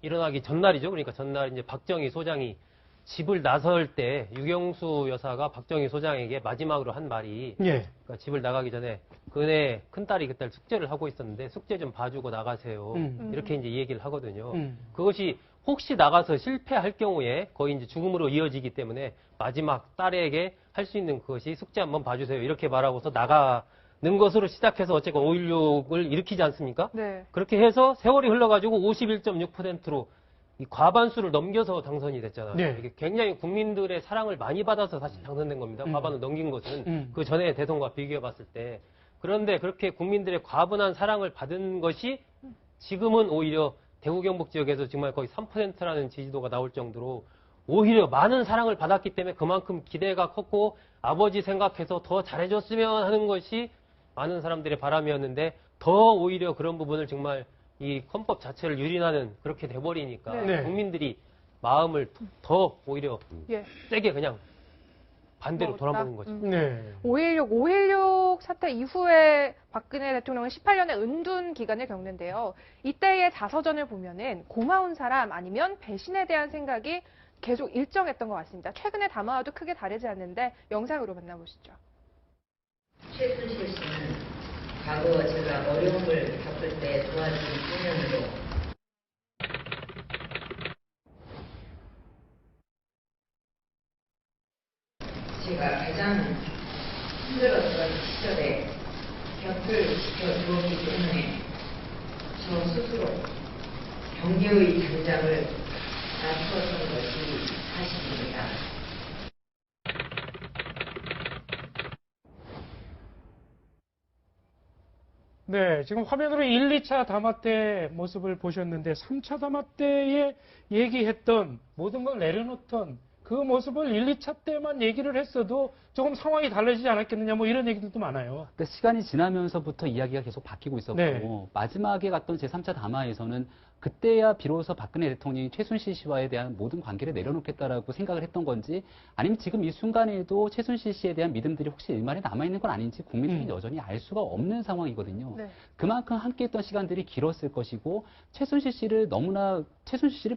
일어나기 전날이죠. 그러니까 전날 이제 박정희 소장이 집을 나설 때 유경수 여사가 박정희 소장에게 마지막으로 한 말이 예. 그러니까 집을 나가기 전에 그네 큰딸이 그때 숙제를 하고 있었는데 숙제 좀 봐주고 나가세요. 이렇게 이제 얘기를 하거든요. 그것이 혹시 나가서 실패할 경우에 거의 이제 죽음으로 이어지기 때문에 마지막 딸에게 할 수 있는 그것이 숙제 한번 봐주세요. 이렇게 말하고서 나가는 것으로 시작해서 어쨌건 5.16을 일으키지 않습니까? 네. 그렇게 해서 세월이 흘러가지고 51.6%로 이 과반수를 넘겨서 당선이 됐잖아요. 네. 이게 굉장히 국민들의 사랑을 많이 받아서 사실 당선된 겁니다. 과반을 넘긴 것은 그 전에 대선과 비교해 봤을 때. 그런데 그렇게 국민들의 과분한 사랑을 받은 것이 지금은 오히려 대구 경북 지역에서 정말 거의 3%라는 지지도가 나올 정도로 오히려 많은 사랑을 받았기 때문에 그만큼 기대가 컸고 아버지 생각해서 더 잘해줬으면 하는 것이 많은 사람들의 바람이었는데 더 오히려 그런 부분을 정말 이 헌법 자체를 유린하는 그렇게 돼버리니까 네. 국민들이 마음을 더 오히려 예. 세게 그냥 반대로 먹었다. 돌아보는 거죠. 네. 5.16 사태 이후에 박근혜 대통령은 18년의 은둔 기간을 겪는데요. 이때의 자서전을 보면은 고마운 사람 아니면 배신에 대한 생각이 계속 일정했던 것 같습니다. 최근에 담아와도 크게 다르지 않는데 영상으로 만나보시죠. 최순실 씨는 과거 제가 어려움을 겪을 때 도와준 소년으로 제가 가장 힘들었던 시절에 곁을 지켜주었기 때문에 저 스스로 경계의 단장을 낮추었던 것이 사실입니다. 네, 지금 화면으로 1, 2차 담화 때 모습을 보셨는데 3차 담화 때에 얘기했던 모든 걸 내려놓던 그 모습을 1, 2차 때만 얘기를 했어도 조금 상황이 달라지지 않았겠느냐 뭐 이런 얘기들도 많아요. 그러니까 시간이 지나면서부터 이야기가 계속 바뀌고 있었고 네. 마지막에 갔던 제3차 담화에서는 그때야 비로소 박근혜 대통령이 최순실 씨와에 대한 모든 관계를 내려놓겠다라고 생각을 했던 건지 아니면 지금 이 순간에도 최순실 씨에 대한 믿음들이 혹시 일말에 남아있는 건 아닌지 국민들이 여전히 알 수가 없는 상황이거든요. 네. 그만큼 함께했던 시간들이 길었을 것이고 최순실 씨를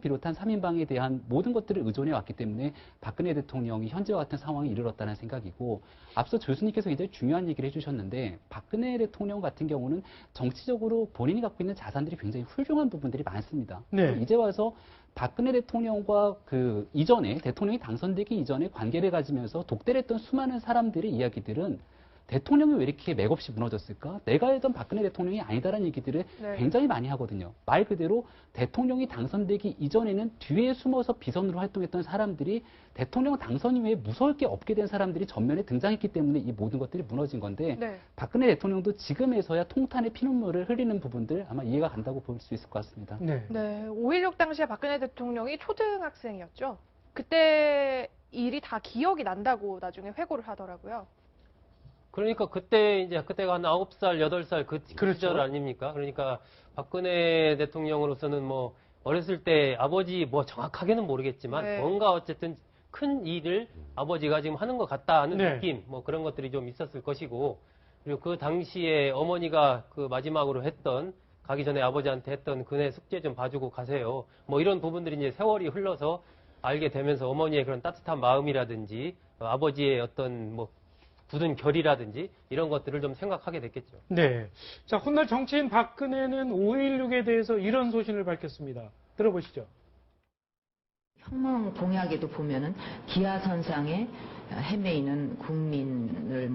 비롯한 3인방에 대한 모든 것들을 의존해 왔기 때문에 박근혜 대통령이 현재와 같은 상황에 이르렀다는 생각이고 앞서 교수님께서 굉장히 중요한 얘기를 해주셨는데 박근혜 대통령 같은 경우는 정치적으로 본인이 갖고 있는 자산들이 굉장히 훌륭한 부분들이 많습니다. 네. 이제 와서 박근혜 대통령과 그 이전에 대통령이 당선되기 이전에 관계를 가지면서 독대를 했던 수많은 사람들의 이야기들은 대통령이 왜 이렇게 맥없이 무너졌을까? 내가 알던 박근혜 대통령이 아니다라는 얘기들을 네. 굉장히 많이 하거든요. 말 그대로 대통령이 당선되기 이전에는 뒤에 숨어서 비선으로 활동했던 사람들이 대통령 당선 이후에 무서울 게 없게 된 사람들이 전면에 등장했기 때문에 이 모든 것들이 무너진 건데 네. 박근혜 대통령도 지금에서야 통탄의 피눈물을 흘리는 부분들 아마 이해가 간다고 볼 수 있을 것 같습니다. 네. 네, 5.16 당시에 박근혜 대통령이 초등학생이었죠. 그때 일이 다 기억이 난다고 나중에 회고를 하더라고요. 그러니까 그때가 한 9살, 8살 그 그렇죠. 시절 아닙니까? 그러니까 박근혜 대통령으로서는 뭐 어렸을 때 아버지 뭐 정확하게는 모르겠지만 네. 뭔가 어쨌든 큰 일을 아버지가 지금 하는 것 같다 하는 네. 느낌 뭐 그런 것들이 좀 있었을 것이고 그리고 그 당시에 어머니가 그 마지막으로 가기 전에 아버지한테 했던 그네 숙제 좀 봐주고 가세요. 뭐 이런 부분들이 이제 세월이 흘러서 알게 되면서 어머니의 그런 따뜻한 마음이라든지 아버지의 어떤 뭐 굳은 결이라든지 이런 것들을 좀 생각하게 됐겠죠. 네. 자, 훗날 정치인 박근혜는 5.16에 대해서 이런 소신을 밝혔습니다. 들어보시죠. 혁명 공약에도 보면은 기아선상에 헤매이는 국민을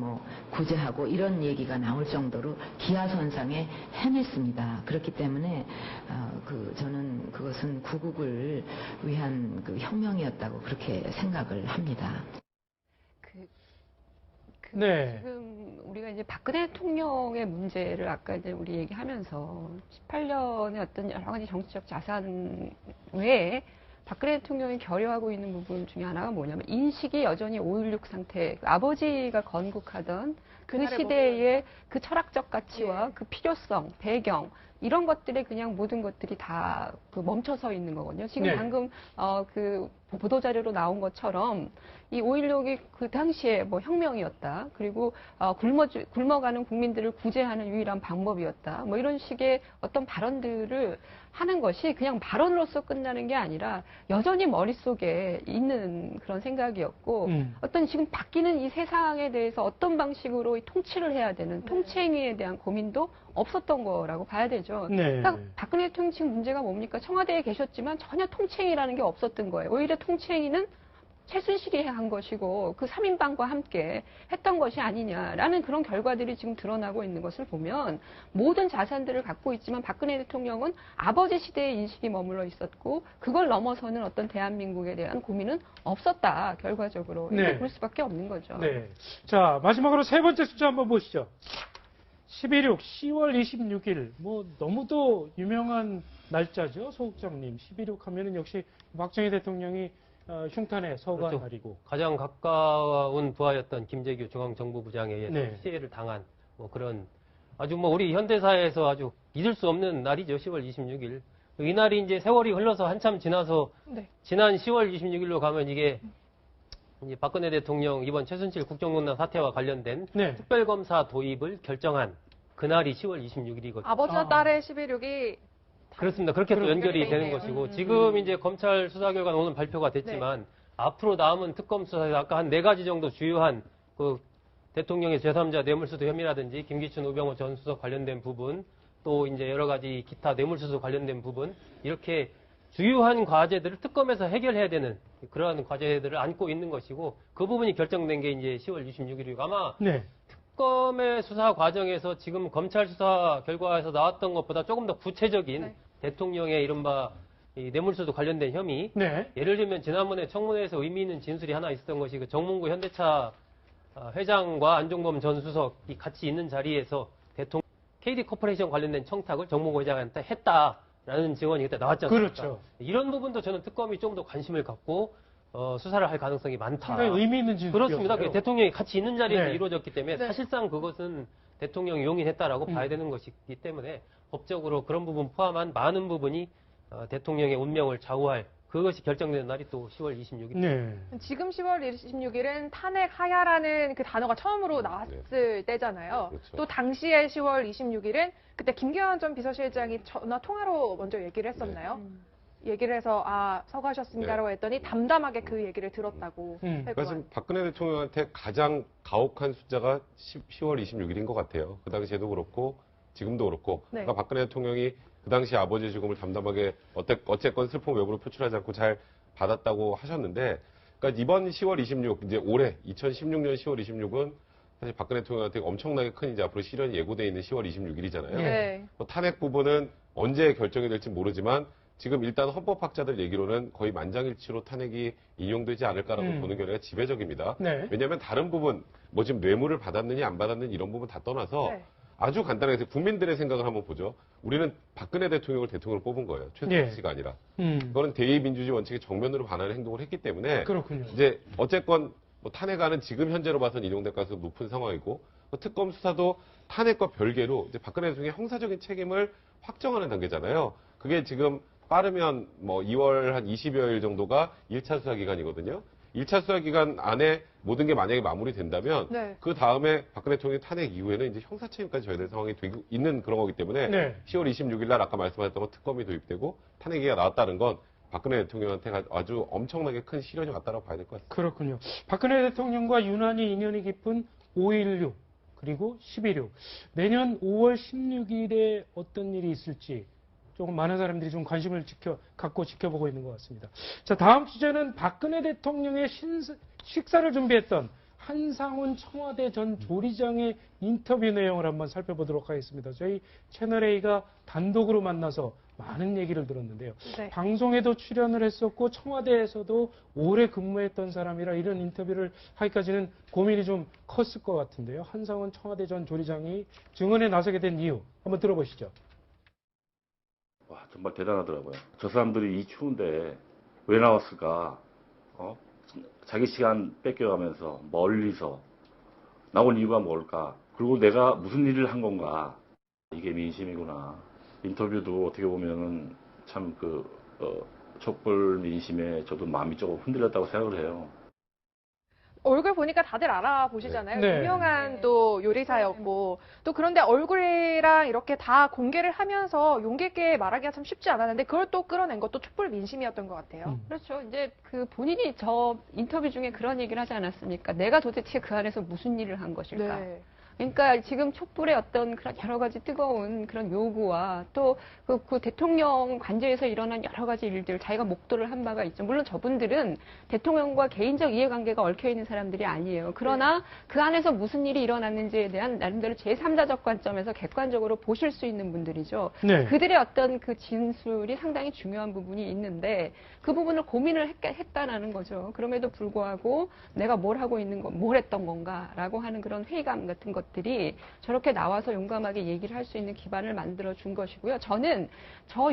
구제하고 이런 얘기가 나올 정도로 기아선상에 헤맸습니다. 그렇기 때문에 저는 그것은 구국을 위한 그 혁명이었다고 그렇게 생각을 합니다. 네. 지금 우리가 이제 박근혜 대통령의 문제를 아까 이제 우리 얘기하면서 18년의 어떤 여러 가지 정치적 자산 외에 박근혜 대통령이 결여하고 있는 부분 중에 하나가 뭐냐면 인식이 여전히 5.16 상태, 아버지가 건국하던 그 시대의 그 철학적 가치와 그 필요성, 배경 이런 것들에 그냥 모든 것들이 다 멈춰서 있는 거거든요. 지금 방금 그 보도 자료로 나온 것처럼 이 5.16이 그 당시에 혁명이었다. 그리고 굶어가는 국민들을 구제하는 유일한 방법이었다. 이런 식의 어떤 발언들을 하는 것이 그냥 발언으로서 끝나는 게 아니라 여전히 머릿속에 있는 그런 생각이었고 어떤 지금 바뀌는 이 세상에 대해서 어떤 방식으로 이 통치를 해야 되는 통치행위에 대한 고민도 없었던 거라고 봐야 되죠. 그러니까 박근혜 대통령 지금 문제가 뭡니까? 청와대에 계셨지만 전혀 통치행위라는 게 없었던 거예요. 오히려 통치행위는 최순실이 한 것이고 그 3인방과 함께 했던 것이 아니냐라는 그런 결과들이 지금 드러나고 있는 것을 보면 모든 자산들을 갖고 있지만 박근혜 대통령은 아버지 시대의 인식이 머물러 있었고 그걸 넘어서는 어떤 대한민국에 대한 고민은 없었다. 결과적으로. 이렇게 볼 수밖에 없는 거죠. 네. 자, 마지막으로 세 번째 숫자 한번 보시죠. 11.16, 10월 26일. 너무도 유명한 날짜죠. 소국장님. 11.16 하면은 역시 박정희 대통령이 흉탄에 서거한 날이고. 가장 가까운 부하였던 김재규 중앙정보부장에 의해서 시해를 당한 그런 아주 우리 현대사에서 아주 잊을 수 없는 날이죠. 10월 26일. 이 날이 이제 세월이 흘러서 한참 지나서 지난 10월 26일로 가면 이게 이제 박근혜 대통령 이번 최순실 국정농단 사태와 관련된 특별검사 도입을 결정한 그날이 10월 26일이거든요. 아버지와 딸의 11.16이 그렇습니다. 그렇게 또 연결이 되는 것이고 지금 이제 검찰 수사 결과는 오늘 발표가 됐지만 앞으로 남은 특검 수사에서 아까 한 4가지 정도 주요한 그 대통령의 제3자 뇌물수수 혐의라든지 김기춘, 우병호 전 수석 관련된 부분 또 이제 여러 가지 기타 뇌물수수 관련된 부분 이렇게 주요한 과제들을 특검에서 해결해야 되는 그러한 과제들을 안고 있는 것이고 그 부분이 결정된 게 이제 10월 26일이고 아마 특검의 수사 과정에서 지금 검찰 수사 결과에서 나왔던 것보다 조금 더 구체적인 대통령의 이른바 이 뇌물수수 관련된 혐의 예를 들면 지난번에 청문회에서 의미 있는 진술이 하나 있었던 것이 그 정몽구 현대차 회장과 안종범 전 수석이 같이 있는 자리에서 대통령 KD 코퍼레이션 관련된 청탁을 정몽구 회장한테 했다라는 증언이 그때 나왔지 않습니까? 그렇죠. 이런 부분도 저는 특검이 좀 더 관심을 갖고 수사를 할 가능성이 많다. 상당히 의미 있는 진술이었어요. 그렇습니다. 대통령이 같이 있는 자리에서 이루어졌기 때문에 사실상 그것은 대통령이 용인했다라고 봐야 되는 것이기 때문에 법적으로 그런 부분 포함한 많은 부분이 대통령의 운명을 좌우할 그것이 결정되는 날이 또 10월 26일. 지금 10월 26일은 탄핵 하야라는 그 단어가 처음으로 나왔을 때잖아요. 또 당시에 10월 26일은 그때 김기현 전 비서실장이 전화 통화로 먼저 얘기를 했었나요? 얘기를 해서 서거하셨습니다라고 했더니 담담하게 그 얘기를 들었다고. 그러니까 지금 박근혜 대통령한테 가장 가혹한 숫자가 10월 26일인 것 같아요. 그 당시에도 그렇고 지금도 그렇고. 그러니까 박근혜 대통령이 그 당시 아버지의 죽음을 담담하게 어쨌건 슬픔 외부로 표출하지 않고 잘 받았다고 하셨는데, 그러니까 이번 10월 26, 이제 올해 2016년 10월 26은 사실 박근혜 대통령한테 엄청나게 큰 이제 앞으로 실현이 예고돼 있는 10월 26일이잖아요. 탄핵 부분은 언제 결정이 될지 모르지만 지금 일단 헌법학자들 얘기로는 거의 만장일치로 탄핵이 인용되지 않을까라고 보는 견해가 지배적입니다. 왜냐하면 다른 부분, 지금 뇌물을 받았느냐 안 받았느냐 이런 부분 다 떠나서 아주 간단하게 국민들의 생각을 한번 보죠. 우리는 박근혜 대통령을 대통령으로 뽑은 거예요. 최순실 씨가 아니라. 그거는 대의민주주의 원칙에 정면으로 반하는 행동을 했기 때문에 이제 어쨌건 탄핵안은 지금 현재로 봐서는 인용될 가능성이 높은 상황이고 특검 수사도 탄핵과 별개로 이제 박근혜 대통령의 형사적인 책임을 확정하는 단계잖아요. 그게 지금 빠르면 2월 한 20여일 정도가 1차 수사 기간이거든요. 1차 수사 기간 안에 모든 게 만약에 마무리된다면 그 다음에 박근혜 대통령 탄핵 이후에는 이제 형사 책임까지 져야 되는 상황이 되고 있는 그런 거기 때문에 10월 26일 날 아까 말씀하셨던 것 특검이 도입되고 탄핵이가 나왔다는 건 박근혜 대통령한테 아주 엄청나게 큰 시련이 왔다고 봐야 될 것 같습니다. 그렇군요. 박근혜 대통령과 유난히 인연이 깊은 5.16 그리고 11.6 내년 5월 16일에 어떤 일이 있을지 조금 많은 사람들이 좀 관심을 갖고 지켜보고 있는 것 같습니다. 자, 다음 주제는 박근혜 대통령의 식사를 준비했던 한상훈 청와대 전 조리장의 인터뷰 내용을 한번 살펴보도록 하겠습니다. 저희 채널A가 단독으로 만나서 많은 얘기를 들었는데요. 네. 방송에도 출연을 했었고 청와대에서도 오래 근무했던 사람이라 이런 인터뷰를 하기까지는 고민이 좀 컸을 것 같은데요. 한상훈 청와대 전 조리장이 증언에 나서게 된 이유 한번 들어보시죠. 와, 정말 대단하더라고요. 저 사람들이 이 추운데 왜 나왔을까? 자기 시간 뺏겨가면서 멀리서 나온 이유가 뭘까? 그리고 내가 무슨 일을 한 건가? 이게 민심이구나. 인터뷰도 어떻게 보면은 참 촛불 민심에 저도 마음이 조금 흔들렸다고 생각을 해요. 얼굴 보니까 다들 알아보시잖아요. 네. 유명한 또 요리사였고 또 그런데 얼굴이랑 이렇게 다 공개를 하면서 용기 있게 말하기가 참 쉽지 않았는데 그걸 또 끌어낸 것도 촛불 민심이었던 것 같아요. 그렇죠. 이제 그 본인이 저 인터뷰 중에 그런 얘기를 하지 않았습니까? 내가 도대체 그 안에서 무슨 일을 한 것일까? 네. 그러니까 지금 촛불의 어떤 그런 여러 가지 뜨거운 그런 요구와 또 그 대통령 관저에서 일어난 여러 가지 일들 자기가 목도를 한 바가 있죠. 물론 저분들은 대통령과 개인적 이해관계가 얽혀 있는 사람들이 아니에요. 그러나 그 안에서 무슨 일이 일어났는지에 대한 나름대로 제3자적 관점에서 객관적으로 보실 수 있는 분들이죠. 네. 그들의 어떤 그 진술이 상당히 중요한 부분이 있는데 그 부분을 고민을 했다라는 거죠. 그럼에도 불구하고 내가 뭘 하고 있는 건, 뭘 했던 건가라고 하는 그런 회의감 같은 것들이 저렇게 나와서 용감하게 얘기를 할 수 있는 기반을 만들어 준 것이고요. 저는 저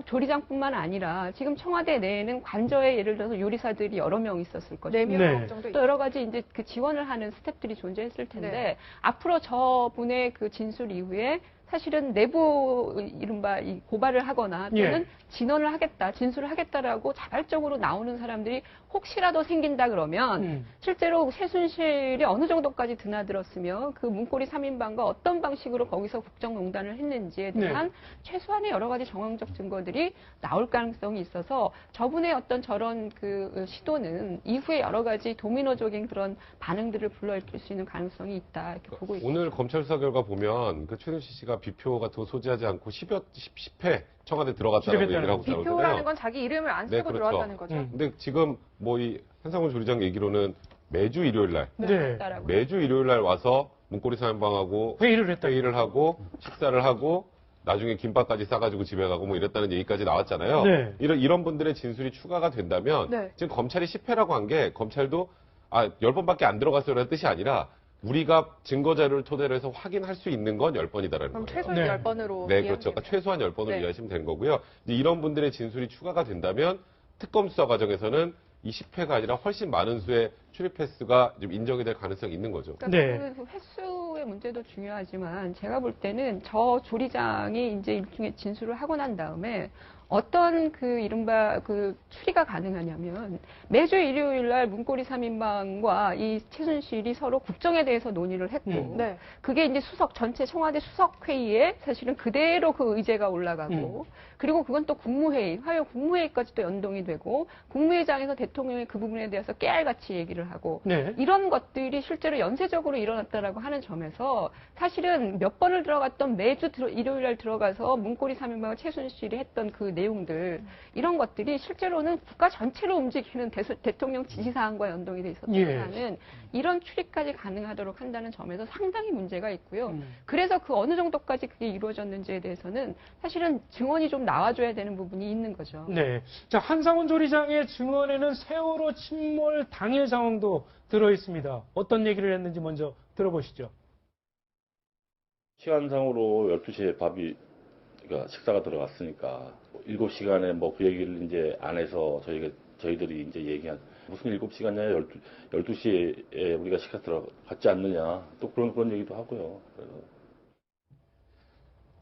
조리장뿐만 아니라 지금 청와대 내에는 관저에 예를 들어서 요리사들이 여러 명 있었을 것이고 4명 네. 정도 또 여러 가지 이제 그 지원을 하는 스태프들이 존재했을 텐데 네. 앞으로 저분의 그 진술 이후에 사실은 내부 이른바 이 고발을 하거나 또는 예. 진언을 하겠다, 진술을 하겠다라고 자발적으로 나오는 사람들이 혹시라도 생긴다 그러면 실제로 최순실이 어느 정도까지 드나들었으며 그 문고리 3인방과 어떤 방식으로 거기서 국정농단을 했는지에 대한 최소한의 여러 가지 정황적 증거들이 나올 가능성이 있어서 저분의 어떤 저런 그 시도는 이후에 여러 가지 도미노적인 그런 반응들을 불러일으킬 수 있는 가능성이 있다 이렇게 보고 있습니다. 오늘 검찰 수사 결과 보면 그 최순실 씨가 비표 같은 거 소지하지 않고 10회 청와대 들어갔다고 얘기를 하고 비표라는 나오잖아요. 건 자기 이름을 안 네, 쓰고 그렇죠. 들어왔다는 거죠. 근데 지금 뭐 이 한상훈 조리장 얘기로는 매주 일요일 날, 네. 매주 일요일 날 와서 문고리 3인방하고 회의를 하고 식사를 하고 나중에 김밥까지 싸가지고 집에 가고 뭐 이랬다는 얘기까지 나왔잖아요. 네. 이런 분들의 진술이 추가가 된다면 네. 지금 검찰이 10회라고 한 게 검찰도 10번밖에 안 들어갔어요라는 뜻이 아니라 우리가 증거 자료를 토대로 해서 확인할 수 있는 건 10번이다라는 그럼 거예요. 최소 네. 10번으로. 네, 그렇죠. 그러니까 최소한 10번으로 네. 이해하시면 되는 거고요. 이제 이런 분들의 진술이 추가가 된다면 특검 수사 과정에서는 이 10회가 아니라 훨씬 많은 수의 출입 횟수가 좀 인정이 될 가능성이 있는 거죠. 그러니까 네. 그 횟수의 문제도 중요하지만 제가 볼 때는 저 조리장이 이제 일종의 진술을 하고 난 다음에 어떤 그 이른바 그 추리가 가능하냐면 매주 일요일 날 문고리 3인방과 이 최순실이 서로 국정에 대해서 논의를 했고 네. 그게 이제 전체 청와대 수석회의에 사실은 그대로 그 의제가 올라가고 그리고 그건 또 국무회의, 화요 국무회의까지 또 연동이 되고 국무회의장에서 대통령이 그 부분에 대해서 깨알같이 얘기를 하고 네. 이런 것들이 실제로 연쇄적으로 일어났다라고 하는 점에서 사실은 몇 번을 들어갔던 매주 일요일 날 들어가서 문고리 3인방과 최순실이 했던 그 내용들 이런 것들이 실제로는 국가 전체를 움직이는 대통령 지시사항과 연동이 돼 있었다는 이런 추리까지 가능하도록 한다는 점에서 상당히 문제가 있고요. 그래서 그 어느 정도까지 그게 이루어졌는지에 대해서는 사실은 증언이 좀 나와줘야 되는 부분이 있는 거죠. 네. 자, 한상훈 조리장의 증언에는 세월호 침몰 당일 상황도 들어 있습니다. 어떤 얘기를 했는지 먼저 들어보시죠. 시간상으로 12시에 그러니까 식사가 들어갔으니까 7시간에 뭐 그 얘기를 이제 안 해서 저희들이 이제 얘기한 무슨 7시간이냐 12시에 우리가 식사 들어갔지 않느냐 또 그런 얘기도 하고요. 그래서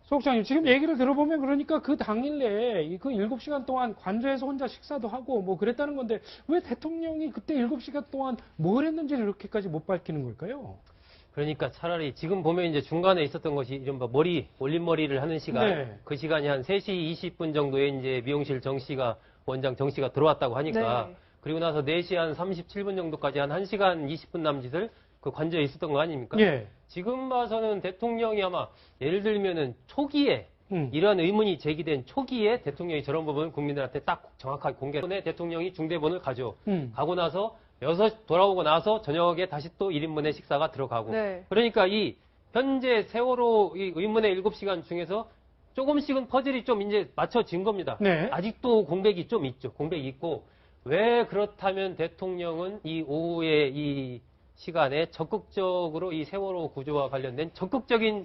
소국장님, 지금 얘기를 들어보면 그러니까 그 당일에 그 7시간 동안 관저에서 혼자 식사도 하고 뭐 그랬다는 건데 왜 대통령이 그때 7시간 동안 뭘 했는지를 이렇게까지 못 밝히는 걸까요? 그러니까 차라리 지금 보면 이제 중간에 있었던 것이 이른바 올림머리를 하는 시간, 네. 그 시간이 한 3시 20분 정도에 이제 미용실 원장 정 씨가 들어왔다고 하니까, 네. 그리고 나서 4시 한 37분 정도까지 한 1시간 20분 남짓을 그 관저에 있었던 거 아닙니까? 예. 지금 봐서는 대통령이 아마 예를 들면은 초기에 이런 의문이 제기된 초기에 대통령이 저런 부분 국민들한테 딱 정확하게 공개를 대통령이 중대본을 가고 나서 6시 돌아오고 나서 저녁에 다시 또 1인분의 식사가 들어가고 네. 그러니까 이 현재 세월호 이 의문의 7시간 중에서 조금씩은 퍼즐이 좀 이제 맞춰진 겁니다. 네. 아직도 공백이 좀 있죠. 공백이 있고 왜 그렇다면 대통령은 이 오후에 이 시간에 적극적으로 이 세월호 구조와 관련된 적극적인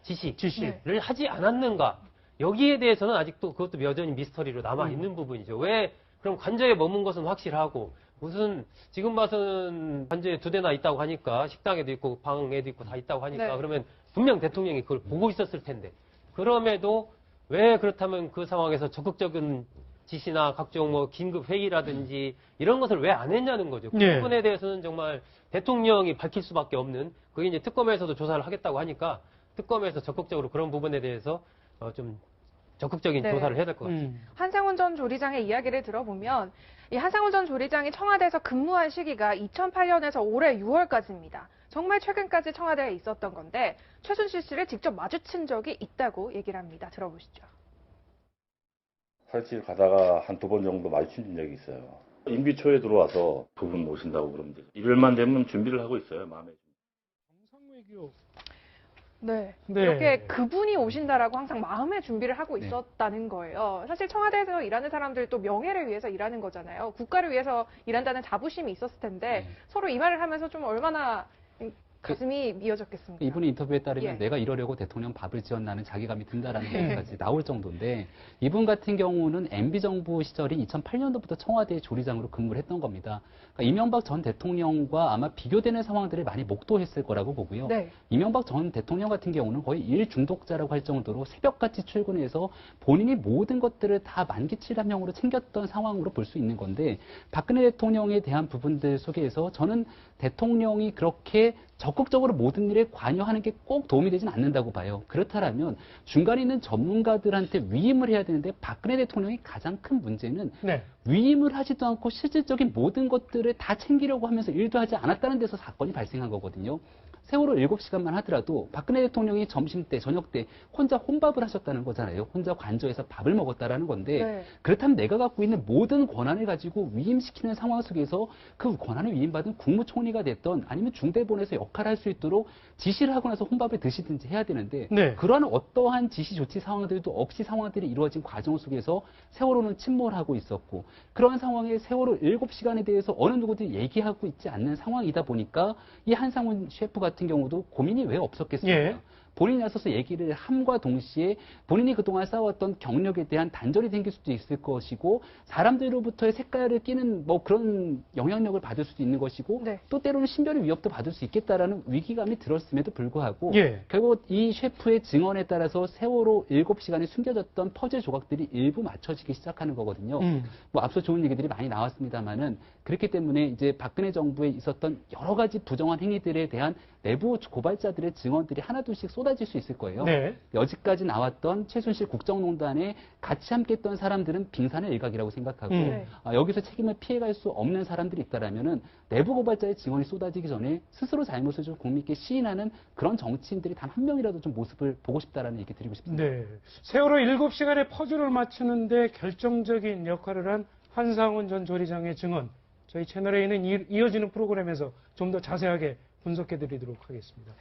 지시를 하지 않았는가? 여기에 대해서는 아직도 그것도 여전히 미스터리로 남아 있는 부분이죠. 왜 그럼 관저에 머문 것은 확실하고 무슨 지금 봐서는 관저에 2대나 있다고 하니까 식당에도 있고 방에도 있고 다 있다고 하니까 네. 그러면 분명 대통령이 그걸 보고 있었을 텐데 그럼에도 왜 그렇다면 그 상황에서 적극적인 지시나 각종 뭐 긴급 회의라든지 이런 것을 왜 안 했냐는 거죠. 그 예. 부분에 대해서는 정말 대통령이 밝힐 수밖에 없는 그게 이제 특검에서도 조사를 하겠다고 하니까 특검에서 적극적으로 그런 부분에 대해서 좀 적극적인 네. 조사를 해야 될 것 같습니다. 한상훈 전 조리장의 이야기를 들어보면 이 한상훈 전 조리장이 청와대에서 근무한 시기가 2008년에서 올해 6월까지입니다. 정말 최근까지 청와대에 있었던 건데 최순실 씨를 직접 마주친 적이 있다고 얘기를 합니다. 들어보시죠. 사실 가다가 한 2번 정도 마주친 적이 있어요. 임기 초에 들어와서 두 분 모신다고 그러면 되죠. 일요일만 되면 준비를 하고 있어요, 마음에. 정상외교. 네. 네. 이렇게 그분이 오신다라고 항상 마음의 준비를 하고 네. 있었다는 거예요. 사실 청와대에서 일하는 사람들 또 명예를 위해서 일하는 거잖아요. 국가를 위해서 일한다는 자부심이 있었을 텐데 서로 이 말을 하면서 좀 얼마나 가슴이 미어졌겠습니까? 이분의 인터뷰에 따르면 예. 내가 이러려고 대통령 밥을 지었나는 자괴감이 든다라는 얘기까지 나올 정도인데 이분 같은 경우는 MB정부 시절인 2008년도부터 청와대 조리장으로 근무를 했던 겁니다. 그러니까 이명박 전 대통령과 아마 비교되는 상황들을 많이 목도했을 거라고 보고요. 네. 이명박 전 대통령 같은 경우는 거의 일 중독자라고 할 정도로 새벽같이 출근해서 본인이 모든 것들을 다 만기칠함형으로 챙겼던 상황으로 볼 수 있는 건데 박근혜 대통령에 대한 부분들 속에서 저는 대통령이 그렇게 적극적으로 모든 일에 관여하는 게 꼭 도움이 되진 않는다고 봐요. 그렇다면 중간에 있는 전문가들한테 위임을 해야 되는데 박근혜 대통령이 가장 큰 문제는 네. 위임을 하지도 않고 실질적인 모든 것들을 다 챙기려고 하면서 일도 하지 않았다는 데서 사건이 발생한 거거든요. 세월호 7시간만 하더라도 박근혜 대통령이 점심 때, 저녁 때 혼자 혼밥을 하셨다는 거잖아요. 혼자 관저에서 밥을 먹었다라는 건데 네. 그렇다면 내가 갖고 있는 모든 권한을 가지고 위임시키는 상황 속에서 그 권한을 위임받은 국무총리가 됐던 아니면 중대본에서 역할을 할 수 있도록 지시를 하고 나서 혼밥을 드시든지 해야 되는데 네. 그러한 어떠한 지시 조치 상황들도 없이 상황들이 이루어진 과정 속에서 세월호는 침몰하고 있었고 그러한 상황에 세월호 7시간에 대해서 어느 누구도 얘기하고 있지 않는 상황이다 보니까 이 한상훈 셰프 같은 경우도 고민이 왜 없었겠습니까? 예. 본인이 나서서 얘기를 함과 동시에 본인이 그동안 쌓아왔던 경력에 대한 단절이 생길 수도 있을 것이고 사람들로부터의 색깔을 끼는 뭐 그런 영향력을 받을 수도 있는 것이고 네. 또 때로는 신변의 위협도 받을 수 있겠다라는 위기감이 들었음에도 불구하고 예. 결국 이 셰프의 증언에 따라서 세월호 7시간에 숨겨졌던 퍼즐 조각들이 일부 맞춰지기 시작하는 거거든요. 뭐 앞서 좋은 얘기들이 많이 나왔습니다만은 그렇기 때문에 이제 박근혜 정부에 있었던 여러 가지 부정한 행위들에 대한 내부 고발자들의 증언들이 하나둘씩 쏟아질 수 있을 거예요. 네. 여지까지 나왔던 최순실 국정농단에 같이 함께했던 사람들은 빙산의 일각이라고 생각하고 네. 여기서 책임을 피해갈 수 없는 사람들이 있다라면은 내부 고발자의 증언이 쏟아지기 전에 스스로 잘못을 좀 국민께 시인하는 그런 정치인들이 단 한 명이라도 좀 모습을 보고 싶다라는 얘기 드리고 싶습니다. 네. 세월호 7시간의 퍼즐을 맞추는데 결정적인 역할을 한 한상훈 전 조리장의 증언. 저희 채널A는 이어지는 프로그램에서 좀 더 자세하게 분석해 드리도록 하겠습니다.